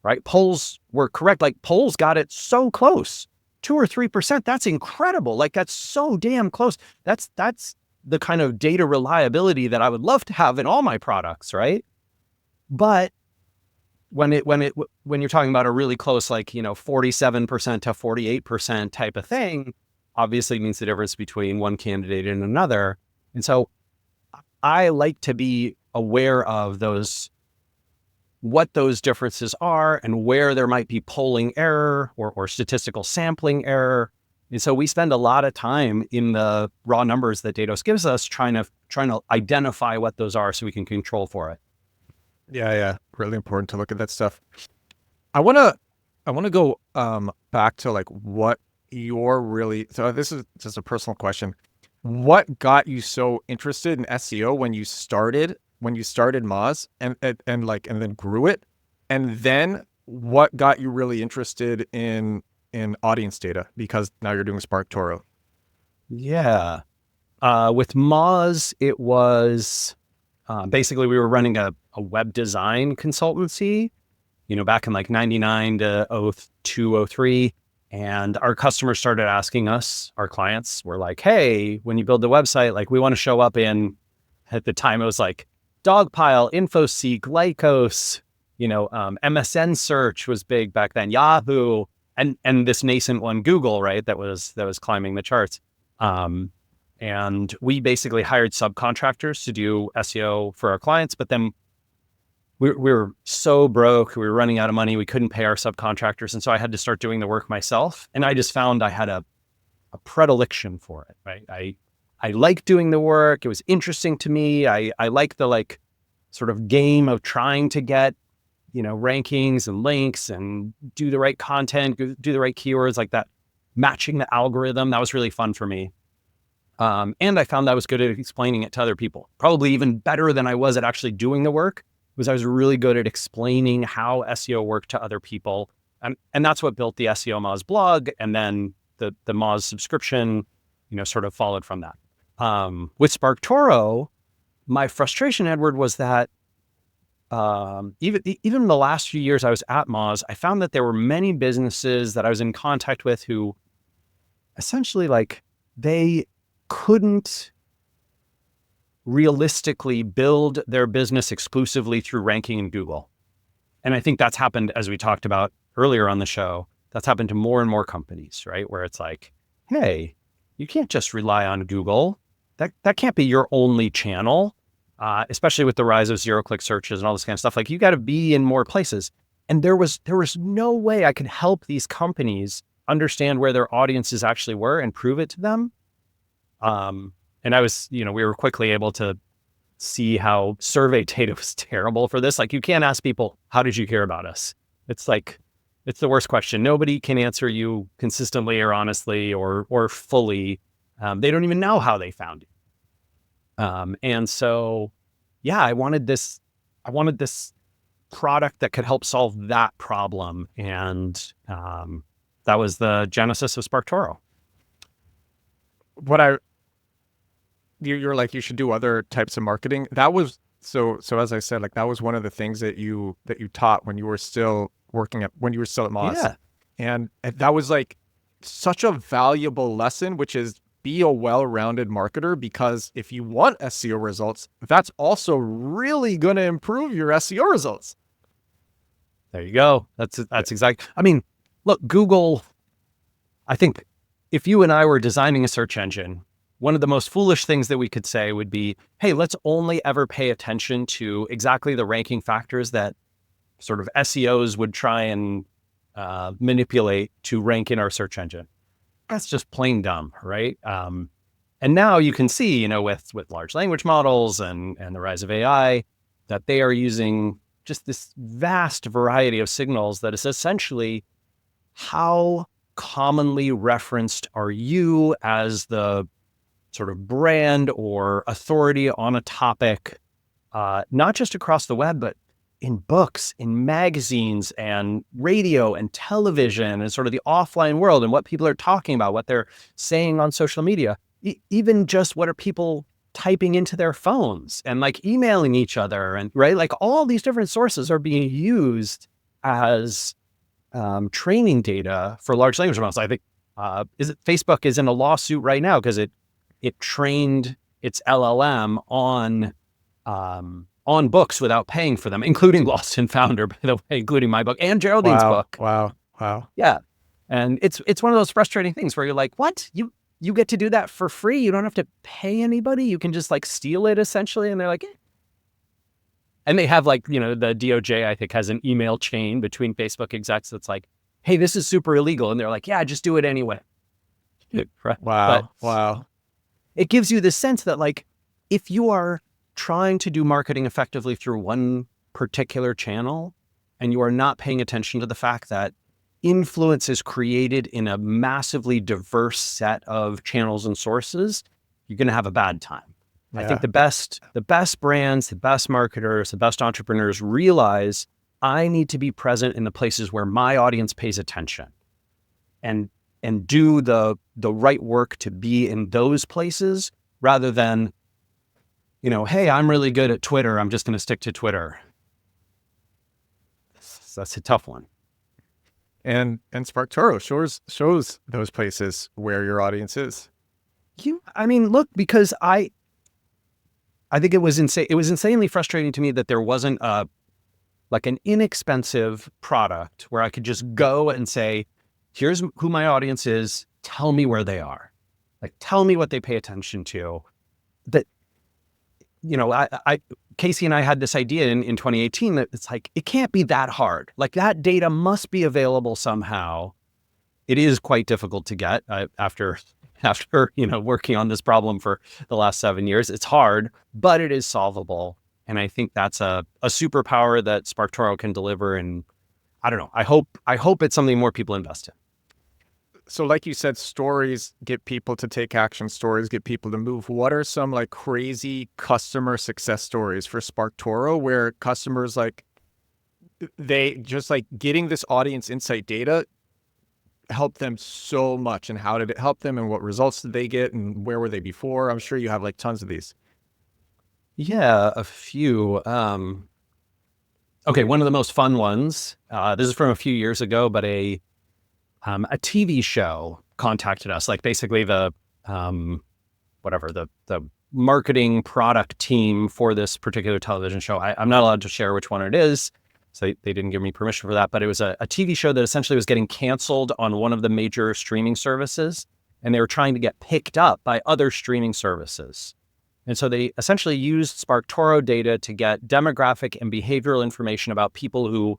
right? Polls were correct. Like, polls got it so close, 2 or 3%. That's incredible. Like, that's so damn close. That's the kind of data reliability that I would love to have in all my products, right? But when you're talking about a really close, like, 47% to 48% type of thing, obviously means the difference between one candidate and another. And so I like to be aware of what those differences are and where there might be polling error or statistical sampling error. And so we spend a lot of time in the raw numbers that Datos gives us trying to identify what those are so we can control for it. Yeah. Really important to look at that stuff. I want to go back to like what you're really, so this is just a personal question. What got you so interested in SEO when you started Moz and then grew it? And then what got you really interested in audience data? Because now you're doing SparkToro. Yeah. With Moz, it was basically we were running a web design consultancy, back in like 99 to 02, 03. And our customers started asking us, our clients were like, hey, when you build the website, like we want to show up in, at the time it was like Dogpile, InfoSeek, Lycos, MSN search was big back then, Yahoo, and this nascent one, Google, right? That was climbing the charts. And we basically hired subcontractors to do SEO for our clients, but then we were so broke, we were running out of money, we couldn't pay our subcontractors. And so I had to start doing the work myself. And I just found I had a predilection for it, right? I liked doing the work. It was interesting to me. I liked the sort of game of trying to get, rankings and links and do the right content, do the right keywords, like that, matching the algorithm. That was really fun for me. And I found I was good at explaining it to other people, probably even better than I was at actually doing the work. Was I was really good at explaining how SEO worked to other people. And that's what built the SEO Moz blog. And then the Moz subscription, sort of followed from that. With SparkToro, my frustration, Edward, was that even in the last few years I was at Moz, I found that there were many businesses that I was in contact with who essentially they couldn't realistically build their business exclusively through ranking in Google. And I think that's happened, as we talked about earlier on the show, that's happened to more and more companies, right? Where it's like, hey, you can't just rely on Google. That can't be your only channel, especially with the rise of zero-click searches and all this kind of stuff. Like, you got to be in more places. And there was no way I could help these companies understand where their audiences actually were and prove it to them. And I was, we were quickly able to see how survey data was terrible for this. Like, you can't ask people, how did you hear about us? It's the worst question. Nobody can answer you consistently or honestly or fully. They don't even know how they found you. And so, yeah, I wanted this product that could help solve that problem. And that was the genesis of SparkToro. You're like, you should do other types of marketing. That was so as I said, that was one of the things that you taught when you were still at Moz. Yeah. And that was such a valuable lesson, which is be a well-rounded marketer, because if you want SEO results, that's also really going to improve your SEO results. There you go. That's exactly. I mean, look, Google, I think if you and I were designing a search engine, one of the most foolish things that we could say would be, hey, let's only ever pay attention to exactly the ranking factors that sort of SEOs would try and manipulate to rank in our search engine. That's just plain dumb, right? And now you can see, with large language models and the rise of AI, that they are using just this vast variety of signals that is essentially how commonly referenced are you as the sort of brand or authority on a topic, not just across the web, but in books, in magazines and radio and television and sort of the offline world and what people are talking about, what they're saying on social media, even just what are people typing into their phones and emailing each other, and right, all these different sources are being used as training data for large language models. I think Facebook is in a lawsuit right now because it trained its LLM on books without paying for them, including Lost and Founder, by the way, including my book and Geraldine's book. Wow. Yeah. And it's one of those frustrating things where you're like, what? You get to do that for free? You don't have to pay anybody? You can just steal it essentially? And they're like, eh. And they have the DOJ, I think, has an email chain between Facebook execs that's like, hey, this is super illegal. And they're like, yeah, just do it anyway. Wow. It gives you this sense that if you are trying to do marketing effectively through one particular channel and you are not paying attention to the fact that influence is created in a massively diverse set of channels and sources, you're going to have a bad time. Yeah. I think the best brands, the best marketers, the best entrepreneurs realize I need to be present in the places where my audience pays attention and do the right work to be in those places rather than, hey, I'm really good at Twitter, I'm just going to stick to Twitter. That's a tough one. and SparkToro shows those places where your audience is. I mean, look, because I think it was insane. It was insanely frustrating to me that there wasn't like an inexpensive product where I could just go and say, here's who my audience is. Tell me where they are. Like, tell me what they pay attention to. That, Casey and I had this idea in 2018 that it's like, it can't be that hard. Like, that data must be available somehow. It is quite difficult to get after working on this problem for the last 7 years. It's hard, but it is solvable. And I think that's a superpower that SparkToro can deliver. And I don't know, I hope it's something more people invest in. So like you said, stories get people to take action, stories get people to move. What are some like crazy customer success stories for SparkToro where customers they just like getting this audience insight data helped them so much, and how did it help them, and what results did they get, and where were they before? I'm sure you have like tons of these. Yeah, a few. Okay, one of the most fun ones, this is from a few years ago, but a TV show contacted us, like basically the marketing product team for this particular television show. I'm not allowed to share which one it is, so they didn't give me permission for that, but it was a TV show that essentially was getting canceled on one of the major streaming services, and they were trying to get picked up by other streaming services. And so they essentially used SparkToro data to get demographic and behavioral information about people who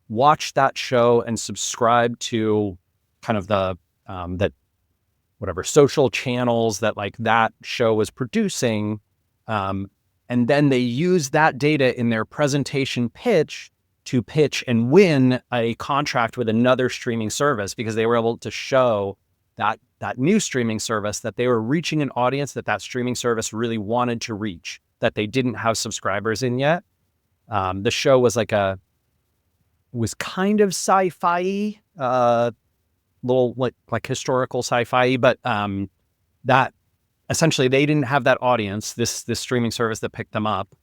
watched that show and subscribed to kind of the social channels that like that show was producing. And then they used that data in their presentation pitch to pitch and win a contract with another streaming service, because they were able to show that new streaming service that they were reaching an audience that streaming service really wanted to reach, that they didn't have subscribers in yet. The show was was kind of sci-fi, little like historical sci-fi, but that essentially they didn't have that audience, this streaming service that picked them up.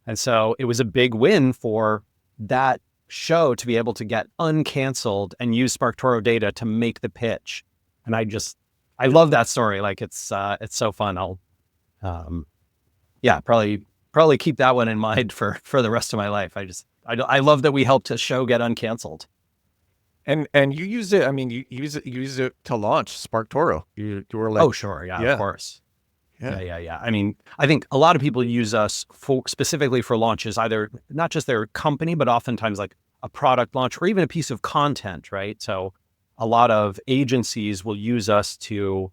And so it was a big win for that show to be able to get uncanceled and use SparkToro data to make the pitch. And I love that story. Like it's so fun. I'll, probably keep that one in mind for the rest of my life. I love that we helped a show get uncanceled. And you used it. I mean, you use it to launch SparkToro. You were like, oh sure, yeah, of course. Yeah. I mean, I think a lot of people use us specifically for launches, either not just their company, but oftentimes like a product launch or even a piece of content, right? So a lot of agencies will use us to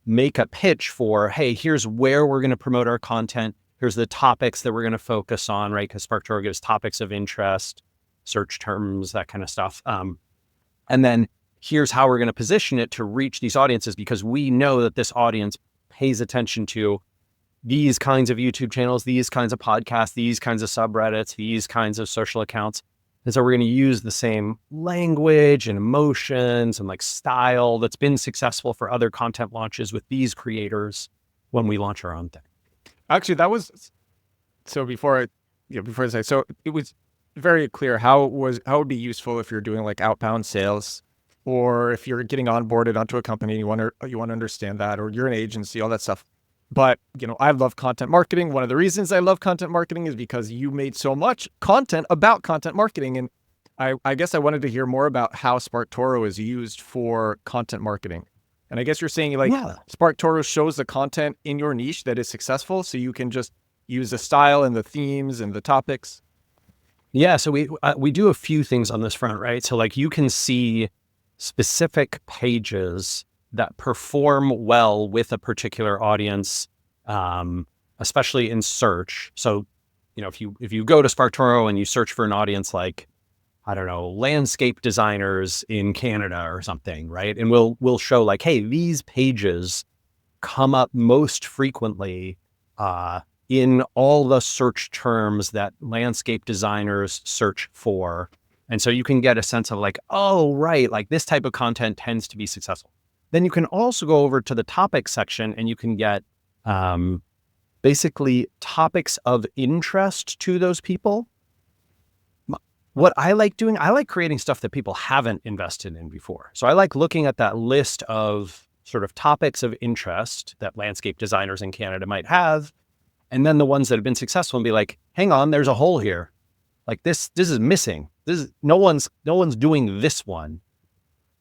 make a pitch for, hey, here's where we're going to promote our content. Here's the topics that we're going to focus on, right? Because SparkToro gives topics of interest, search terms, that kind of stuff. And then here's how we're going to position it to reach these audiences, because we know that this audience pays attention to these kinds of YouTube channels, these kinds of podcasts, these kinds of subreddits, these kinds of social accounts. And so we're going to use the same language and emotions and like style that's been successful for other content launches with these creators when we launch our own thing. Actually, that was, so before I say, so it was very clear how it would be useful if you're doing like outbound sales, or if you're getting onboarded onto a company and you want to understand that, or you're an agency, all that stuff. But, I love content marketing. One of the reasons I love content marketing is because you made so much content about content marketing. And I guess I wanted to hear more about how SparkToro is used for content marketing. And I guess you're saying SparkToro shows the content in your niche that is successful, so you can just use the style and the themes and the topics. Yeah, so we do a few things on this front, right? So like you can see specific pages that perform well with a particular audience, especially in search. So, if you go to SparkToro and you search for an audience like, I don't know, landscape designers in Canada or something, right? And we'll show like, hey, these pages come up most frequently in all the search terms that landscape designers search for. And so you can get a sense of like, oh, right, like this type of content tends to be successful. Then you can also go over to the topic section and you can get basically topics of interest to those people. what I like doing, I like creating stuff that people haven't invested in before. So I like looking at that list of sort of topics of interest that landscape designers in Canada might have, and then the ones that have been successful, and be like, hang on, there's a hole here. Like this is missing. This is no one's doing this one.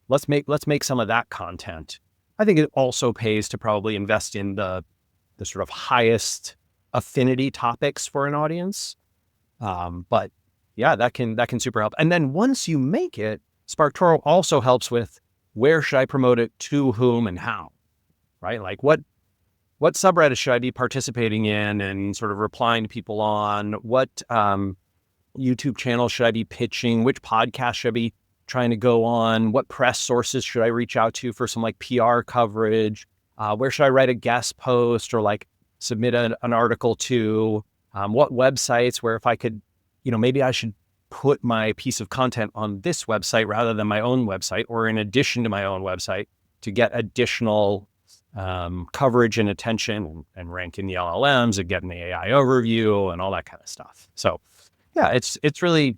Let's make some of that content. I think it also pays to probably invest in the sort of highest affinity topics for an audience. But yeah, that can super help. And then once you make it, SparkToro also helps with where should I promote it to whom and how, right? Like what subreddit should I be participating in and sort of replying to people on? What YouTube channel should I be pitching? Which podcast should I be trying to go on? What press sources should I reach out to for some like PR coverage? Where should I write a guest post or like submit an article to? What websites where if I could, maybe I should put my piece of content on this website rather than my own website or in addition to my own website to get additional coverage and attention and rank in the LLMs and get an AI overview and all that kind of stuff. So yeah, it's really,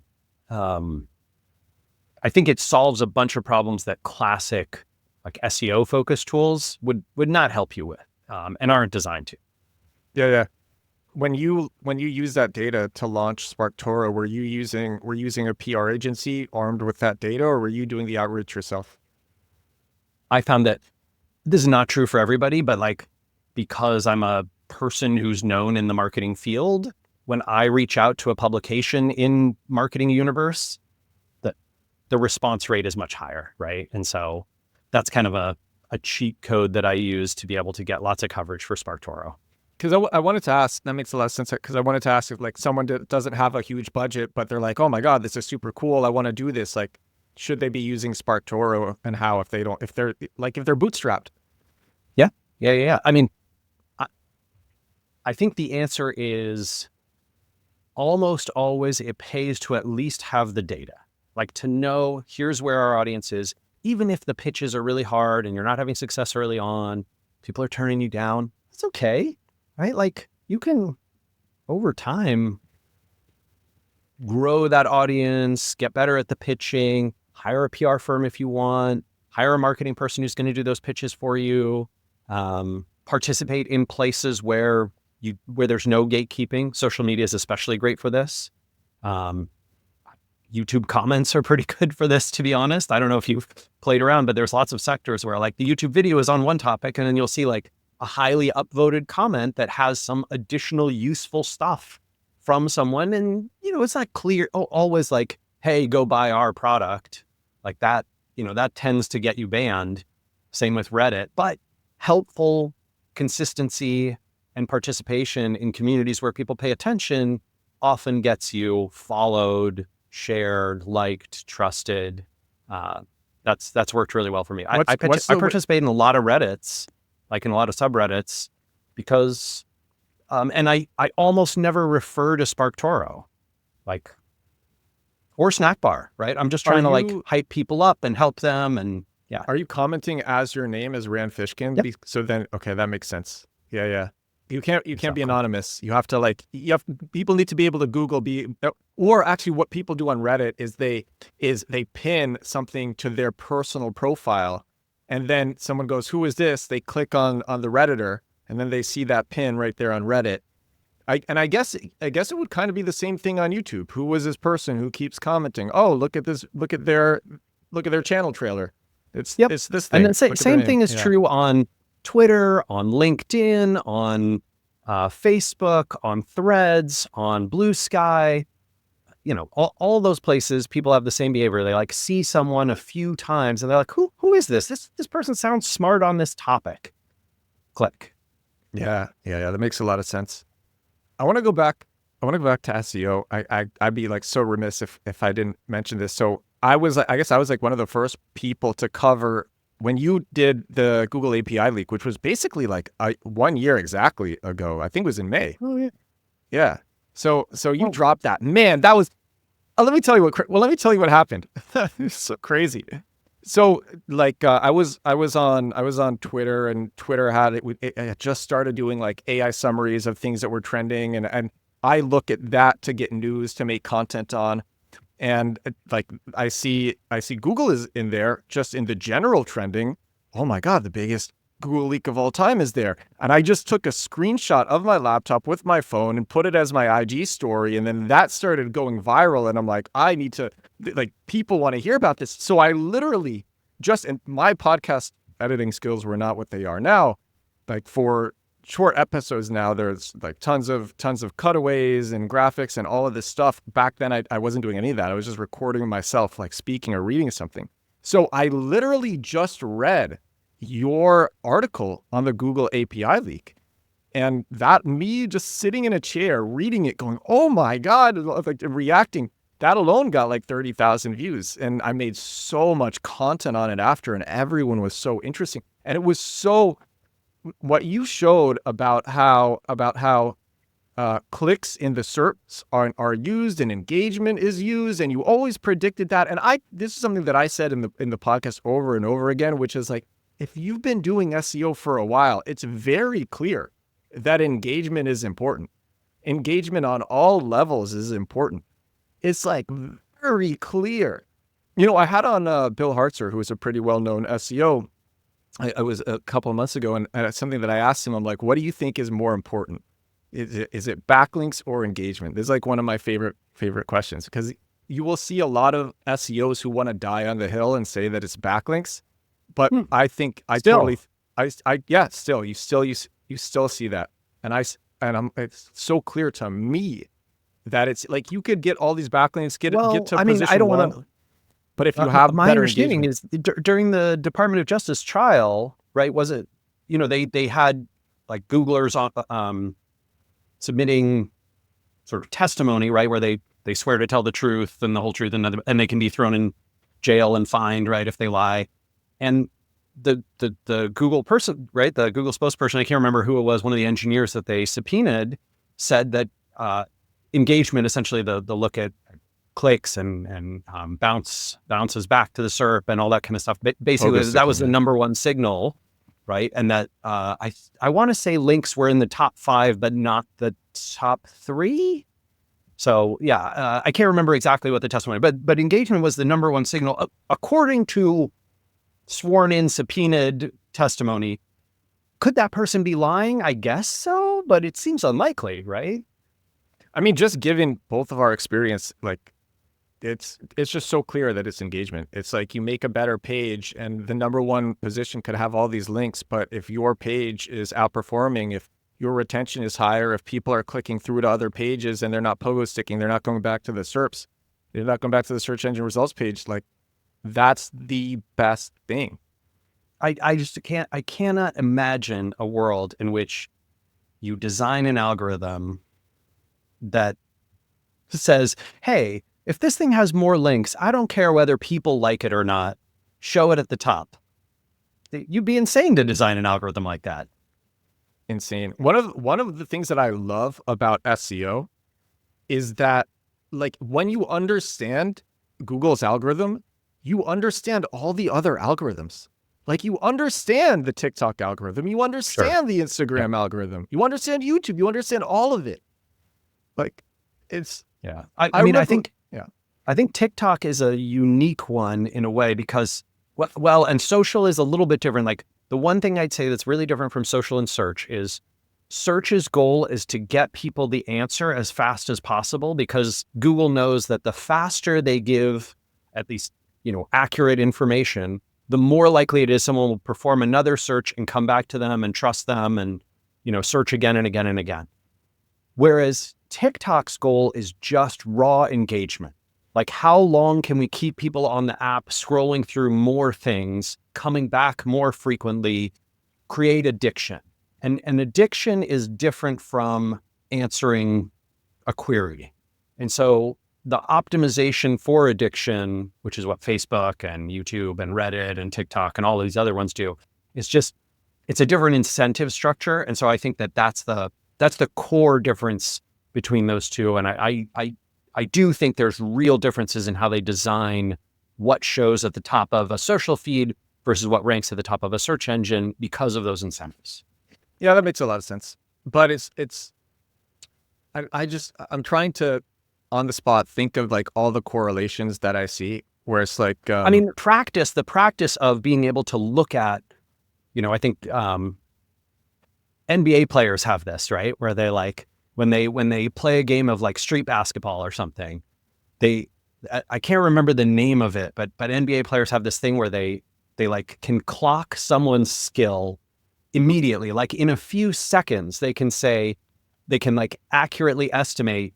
I think it solves a bunch of problems that classic like SEO focused tools would not help you with and aren't designed to. Yeah. When you use that data to launch SparkToro, were you using a PR agency armed with that data, or were you doing the outreach yourself? I found that this is not true for everybody, but like because I'm a person who's known in the marketing field, when I reach out to a publication in marketing universe, the response rate is much higher, right? And so that's kind of a cheat code that I use to be able to get lots of coverage for SparkToro. Because I wanted to ask, that makes a lot of sense, because I wanted to ask if like someone doesn't have a huge budget, but they're like, oh my God, this is super cool, I want to do this. Like, should they be using SparkToro, and how if they're bootstrapped? Yeah. I mean, I think the answer is almost always it pays to at least have the data, like to know here's where our audience is, even if the pitches are really hard and you're not having success early on, people are turning you down. It's okay, right? Like you can, over time, grow that audience, get better at the pitching, hire a PR firm if you want, hire a marketing person who's going to do those pitches for you, participate in places where there's no gatekeeping. Social media is especially great for this. YouTube comments are pretty good for this, to be honest. I don't know if you've played around, but there's lots of sectors where like the YouTube video is on one topic and then you'll see like a highly upvoted comment that has some additional useful stuff from someone. And, it's not clear, always like, hey, go buy our product. Like that, that tends to get you banned. Same with Reddit, but helpful consistency and participation in communities where people pay attention often gets you followed, shared, liked, trusted. That's worked really well for me. I participate in a lot of Reddits, like in a lot of subreddits, because, and I almost never refer to SparkToro, like, or Snackbar, right? I'm just trying to like hype people up and help them. And yeah. Are you commenting as your name as Rand Fishkin? Yep. So then, okay, that makes sense. Yeah. You can't be anonymous. You have to people need to be able to Google or actually what people do on Reddit is they pin something to their personal profile, and then someone goes, who is this? They click on the Redditor, and then they see that pin right there on Reddit. I guess it would kind of be the same thing on YouTube. Who was this person who keeps commenting? Oh, look at this, look at their channel trailer. It's this thing. And then same thing is true on Twitter, on LinkedIn, on Facebook, on Threads, on Blue Sky. All those places, people have the same behavior. They like see someone a few times and they're like, who is this? This person sounds smart on this topic. Click. Yeah. That makes a lot of sense. I want to go back to SEO. I'd be like so remiss if I didn't mention this. So I guess I was like one of the first people to cover when you did the Google API leak, which was basically like 1 year exactly ago. I think it was in May. Oh yeah. Yeah. So you dropped that. Man, that was. Let me tell you what happened. It's so crazy. So like I was on Twitter, and Twitter it just started doing like AI summaries of things that were trending, and I look at that to get news to make content on. And like I see Google is in there just in the general trending. Oh my God, the biggest Google leak of all time is there. And I just took a screenshot of my laptop with my phone and put it as my IG story. And then that started going viral. And I'm like, I need to, like, people want to hear about this. So I literally and my podcast editing skills were not what they are now. Like for short episodes now, there's like tons of cutaways and graphics and all of this stuff. Back then, I wasn't doing any of that. I was just recording myself, like speaking or reading something. So I literally just read your article on the Google API leak. And that me just sitting in a chair, reading it, going, oh my God, like reacting, that alone got like 30,000 views. And I made so much content on it after, and everyone was so interesting. And it was so, what you showed about how clicks in the SERPs are used and engagement is used, and you always predicted that. And this is something that I said in the podcast over and over again, which is like, if you've been doing SEO for a while, it's very clear that engagement is important. Engagement on all levels is important. It's like very clear. You know, I had on Bill Hartzer, who is a pretty well-known SEO. I was a couple of months ago, and something that I asked him, I'm like, what do you think is more important? Is it backlinks or engagement? This is like one of my favorite questions, because you will see a lot of SEOs who want to die on the hill and say that it's backlinks. But I think you still see that. And it's so clear to me that it's like, you could get all these backlinks, get to position I don't one, want to, but if you have my better understanding engagement. is during the Department of Justice trial, right? Was it, they had like Googlers on, submitting sort of testimony, right? Where they swear to tell the truth and the whole truth, and they can be thrown in jail and fined, right, if they lie. And the Google person, right, the Google spokesperson, I can't remember who it was, one of the engineers that they subpoenaed, said that engagement, essentially the look at clicks and bounces back to the SERP and all that kind of stuff. Basically, that was the number one signal, right? And that I want to say links were in the top 5, but not the top 3. So yeah, I can't remember exactly what the testimony, but engagement was the number one signal according to sworn in subpoenaed testimony. Could that person be lying? I guess so, but it seems unlikely, right? I mean, just given both of our experience, like it's just so clear that it's engagement. It's like you make a better page and the number one position could have all these links, but if your page is outperforming, if your retention is higher, if people are clicking through to other pages and they're not pogo sticking, they're not going back to the SERPs, they're not going back to the search engine results page, like that's the best thing. I cannot imagine a world in which you design an algorithm that says, hey, if this thing has more links, I don't care whether people like it or not, show it at the top. You'd be insane to design an algorithm like that. Insane. One of the things that I love about SEO is that, like, when you understand Google's algorithm, you understand all the other algorithms. Like, you understand the TikTok algorithm, you understand the Instagram algorithm, you understand YouTube, you understand all of it. Like, it's I think TikTok is a unique one in a way because, well, and social is a little bit different. Like, the one thing I'd say that's really different from social and search is search's goal is to get people the answer as fast as possible, because Google knows that the faster they give at least, accurate information, the more likely it is someone will perform another search and come back to them and trust them and, search again and again and again. Whereas TikTok's goal is just raw engagement. Like, how long can we keep people on the app scrolling through more things, coming back more frequently, create addiction? And addiction is different from answering a query. And so the optimization for addiction, which is what Facebook and YouTube and Reddit and TikTok and all these other ones do, is it's a different incentive structure. And so I think that's the core difference between those two. And I do think there's real differences in how they design what shows at the top of a social feed versus what ranks at the top of a search engine because of those incentives. Yeah, that makes a lot of sense. But I'm trying to on the spot think of like all the correlations that I see where it's like, I mean, the practice of being able to look at, I think NBA players have this, right? Where they like, when they play a game of like street basketball or something, I can't remember the name of it, but NBA players have this thing where they like can clock someone's skill immediately, like in a few seconds. They can like accurately estimate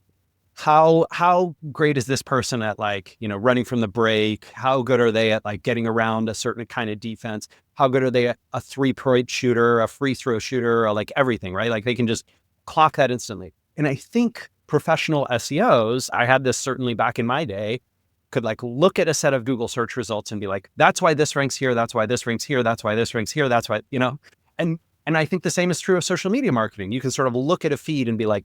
how great is this person at like, running from the break? How good are they at like getting around a certain kind of defense? How good are they at a 3-point shooter, a free throw shooter, or like everything, right? Like they can just clock that instantly. And I think professional SEOs, I had this certainly back in my day, could like look at a set of Google search results and be like, that's why this ranks here. That's why this ranks here. That's why this ranks here. That's why, and I think the same is true of social media marketing. You can sort of look at a feed and be like,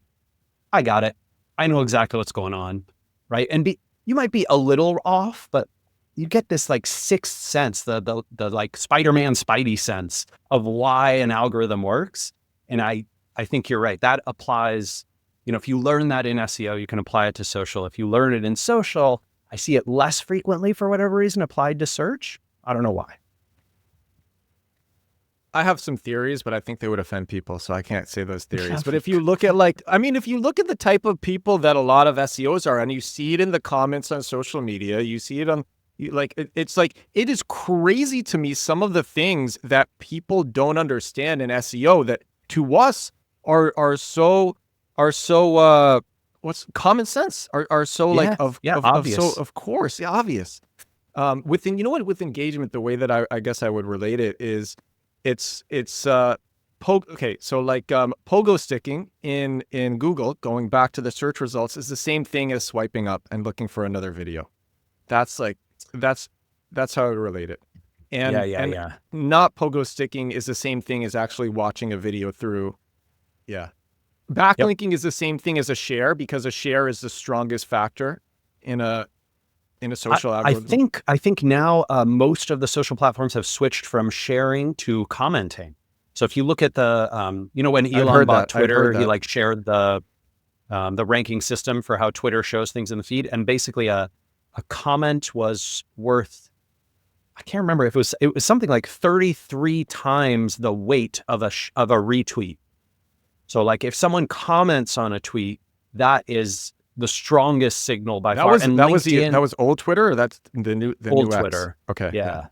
I got it. I know exactly what's going on, right? And you might be a little off, but you get this like sixth sense, the like Spider-Man Spidey sense of why an algorithm works. And I think you're right. That applies, if you learn that in SEO, you can apply it to social. If you learn it in social, I see it less frequently for whatever reason applied to search. I don't know why. I have some theories, but I think they would offend people, so I can't say those theories. But if you look at if you look at the type of people that a lot of SEOs are, and you see it in the comments on social media, you see it on, it's like, it is crazy to me, some of the things that people don't understand in SEO that to us are so what's common sense, are so like obvious. Of course, obvious. With engagement, the way that I guess I would relate it is, it's okay, so like pogo sticking in Google, going back to the search results, is the same thing as swiping up and looking for another video. That's how I would relate it. And not pogo sticking is the same thing as actually watching a video through. Yeah. Backlinking is the same thing as a share, because a share is the strongest factor in a social algorithm. I think now most of the social platforms have switched from sharing to commenting. So if you look at the, when Elon bought Twitter, he like shared the ranking system for how Twitter shows things in the feed, and basically a comment was worth, I can't remember if it was something like 33 times the weight of a retweet. So like if someone comments on a tweet, that is the strongest signal by far. That was old Twitter, or that's the new old new Twitter. X? Okay. Yeah.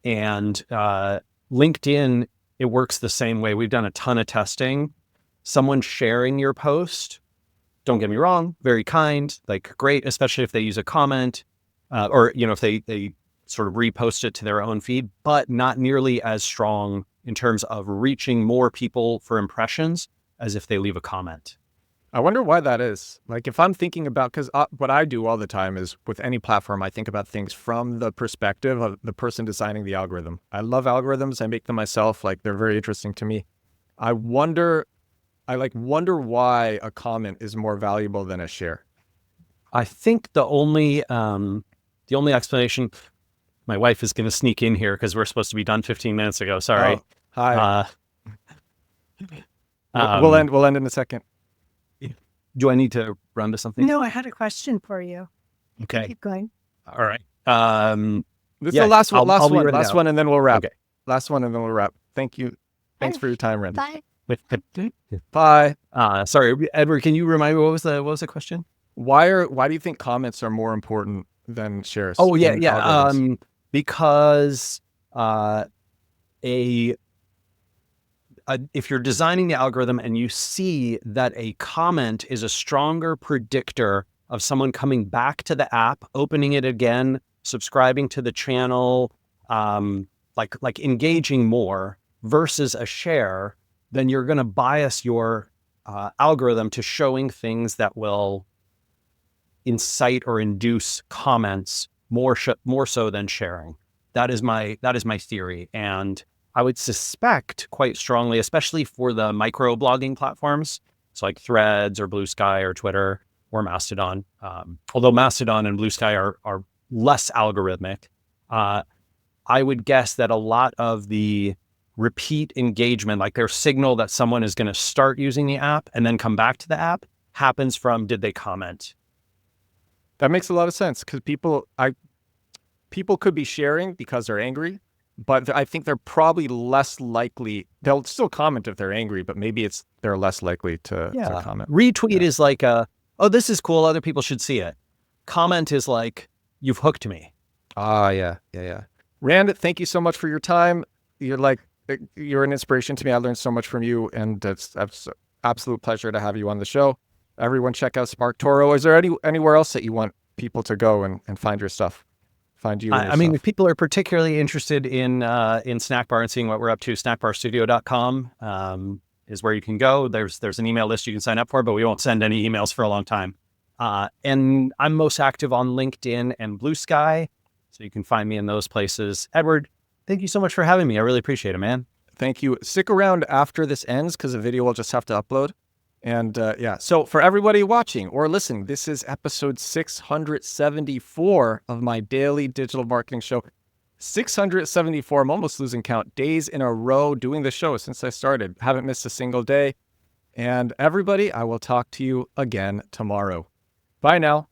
And LinkedIn, it works the same way. We've done a ton of testing. Someone sharing your post, don't get me wrong, very kind, like great, especially if they use a comment, or if they sort of repost it to their own feed, but not nearly as strong in terms of reaching more people for impressions as if they leave a comment. I wonder why that is. Like, if I'm thinking about, because what I do all the time is with any platform, I think about things from the perspective of the person designing the algorithm. I love algorithms. I make them myself. Like, they're very interesting to me. I wonder why a comment is more valuable than a share. I think the only explanation, my wife is going to sneak in here because we're supposed to be done 15 minutes ago. Sorry. Oh, hi. We'll end in a second. Do I need to run to something? No, I had a question for you. Okay. Keep going. All right. This is the last one, and then we'll wrap. Okay. Last one, and then we'll wrap. Thank you. Thanks for your time, Ren. Bye. Bye. Sorry, Edward, can you remind me what was the question? Why do you think comments are more important than shares? Oh yeah. Because if you're designing the algorithm and you see that a comment is a stronger predictor of someone coming back to the app, opening it again, subscribing to the channel, like engaging more versus a share, then you're going to bias your algorithm to showing things that will incite or induce comments more so than sharing. That is my theory. And I would suspect quite strongly, especially for the micro blogging platforms, so like Threads or Blue Sky or Twitter or Mastodon, although Mastodon and Blue Sky are less algorithmic, I would guess that a lot of the repeat engagement, like their signal that someone is going to start using the app and then come back to the app, happens from did they comment? That makes a lot of sense because people could be sharing because they're angry, but I think they're probably less likely. They'll still comment if they're angry, but maybe they're less likely to comment. Retweet is like oh, this is cool. Other people should see it. Comment is like, you've hooked me. Yeah. Rand, thank you so much for your time. You're an inspiration to me. I learned so much from you, and it's an absolute pleasure to have you on the show. Everyone check out SparkToro. Is there anywhere else that you want people to go and find your stuff? Find you. I mean, if people are particularly interested in Snackbar and seeing what we're up to, snackbarstudio.com is where you can go. There's an email list you can sign up for, but we won't send any emails for a long time. And I'm most active on LinkedIn and Blue Sky, so you can find me in those places. Edward, thank you so much for having me. I really appreciate it, man. Thank you. Stick around after this ends because the video will just have to upload. And so for everybody watching or listening, this is episode 674 of my daily digital marketing show. 674, I'm almost losing count, days in a row doing the show since I started. Haven't missed a single day. And everybody, I will talk to you again tomorrow. Bye now.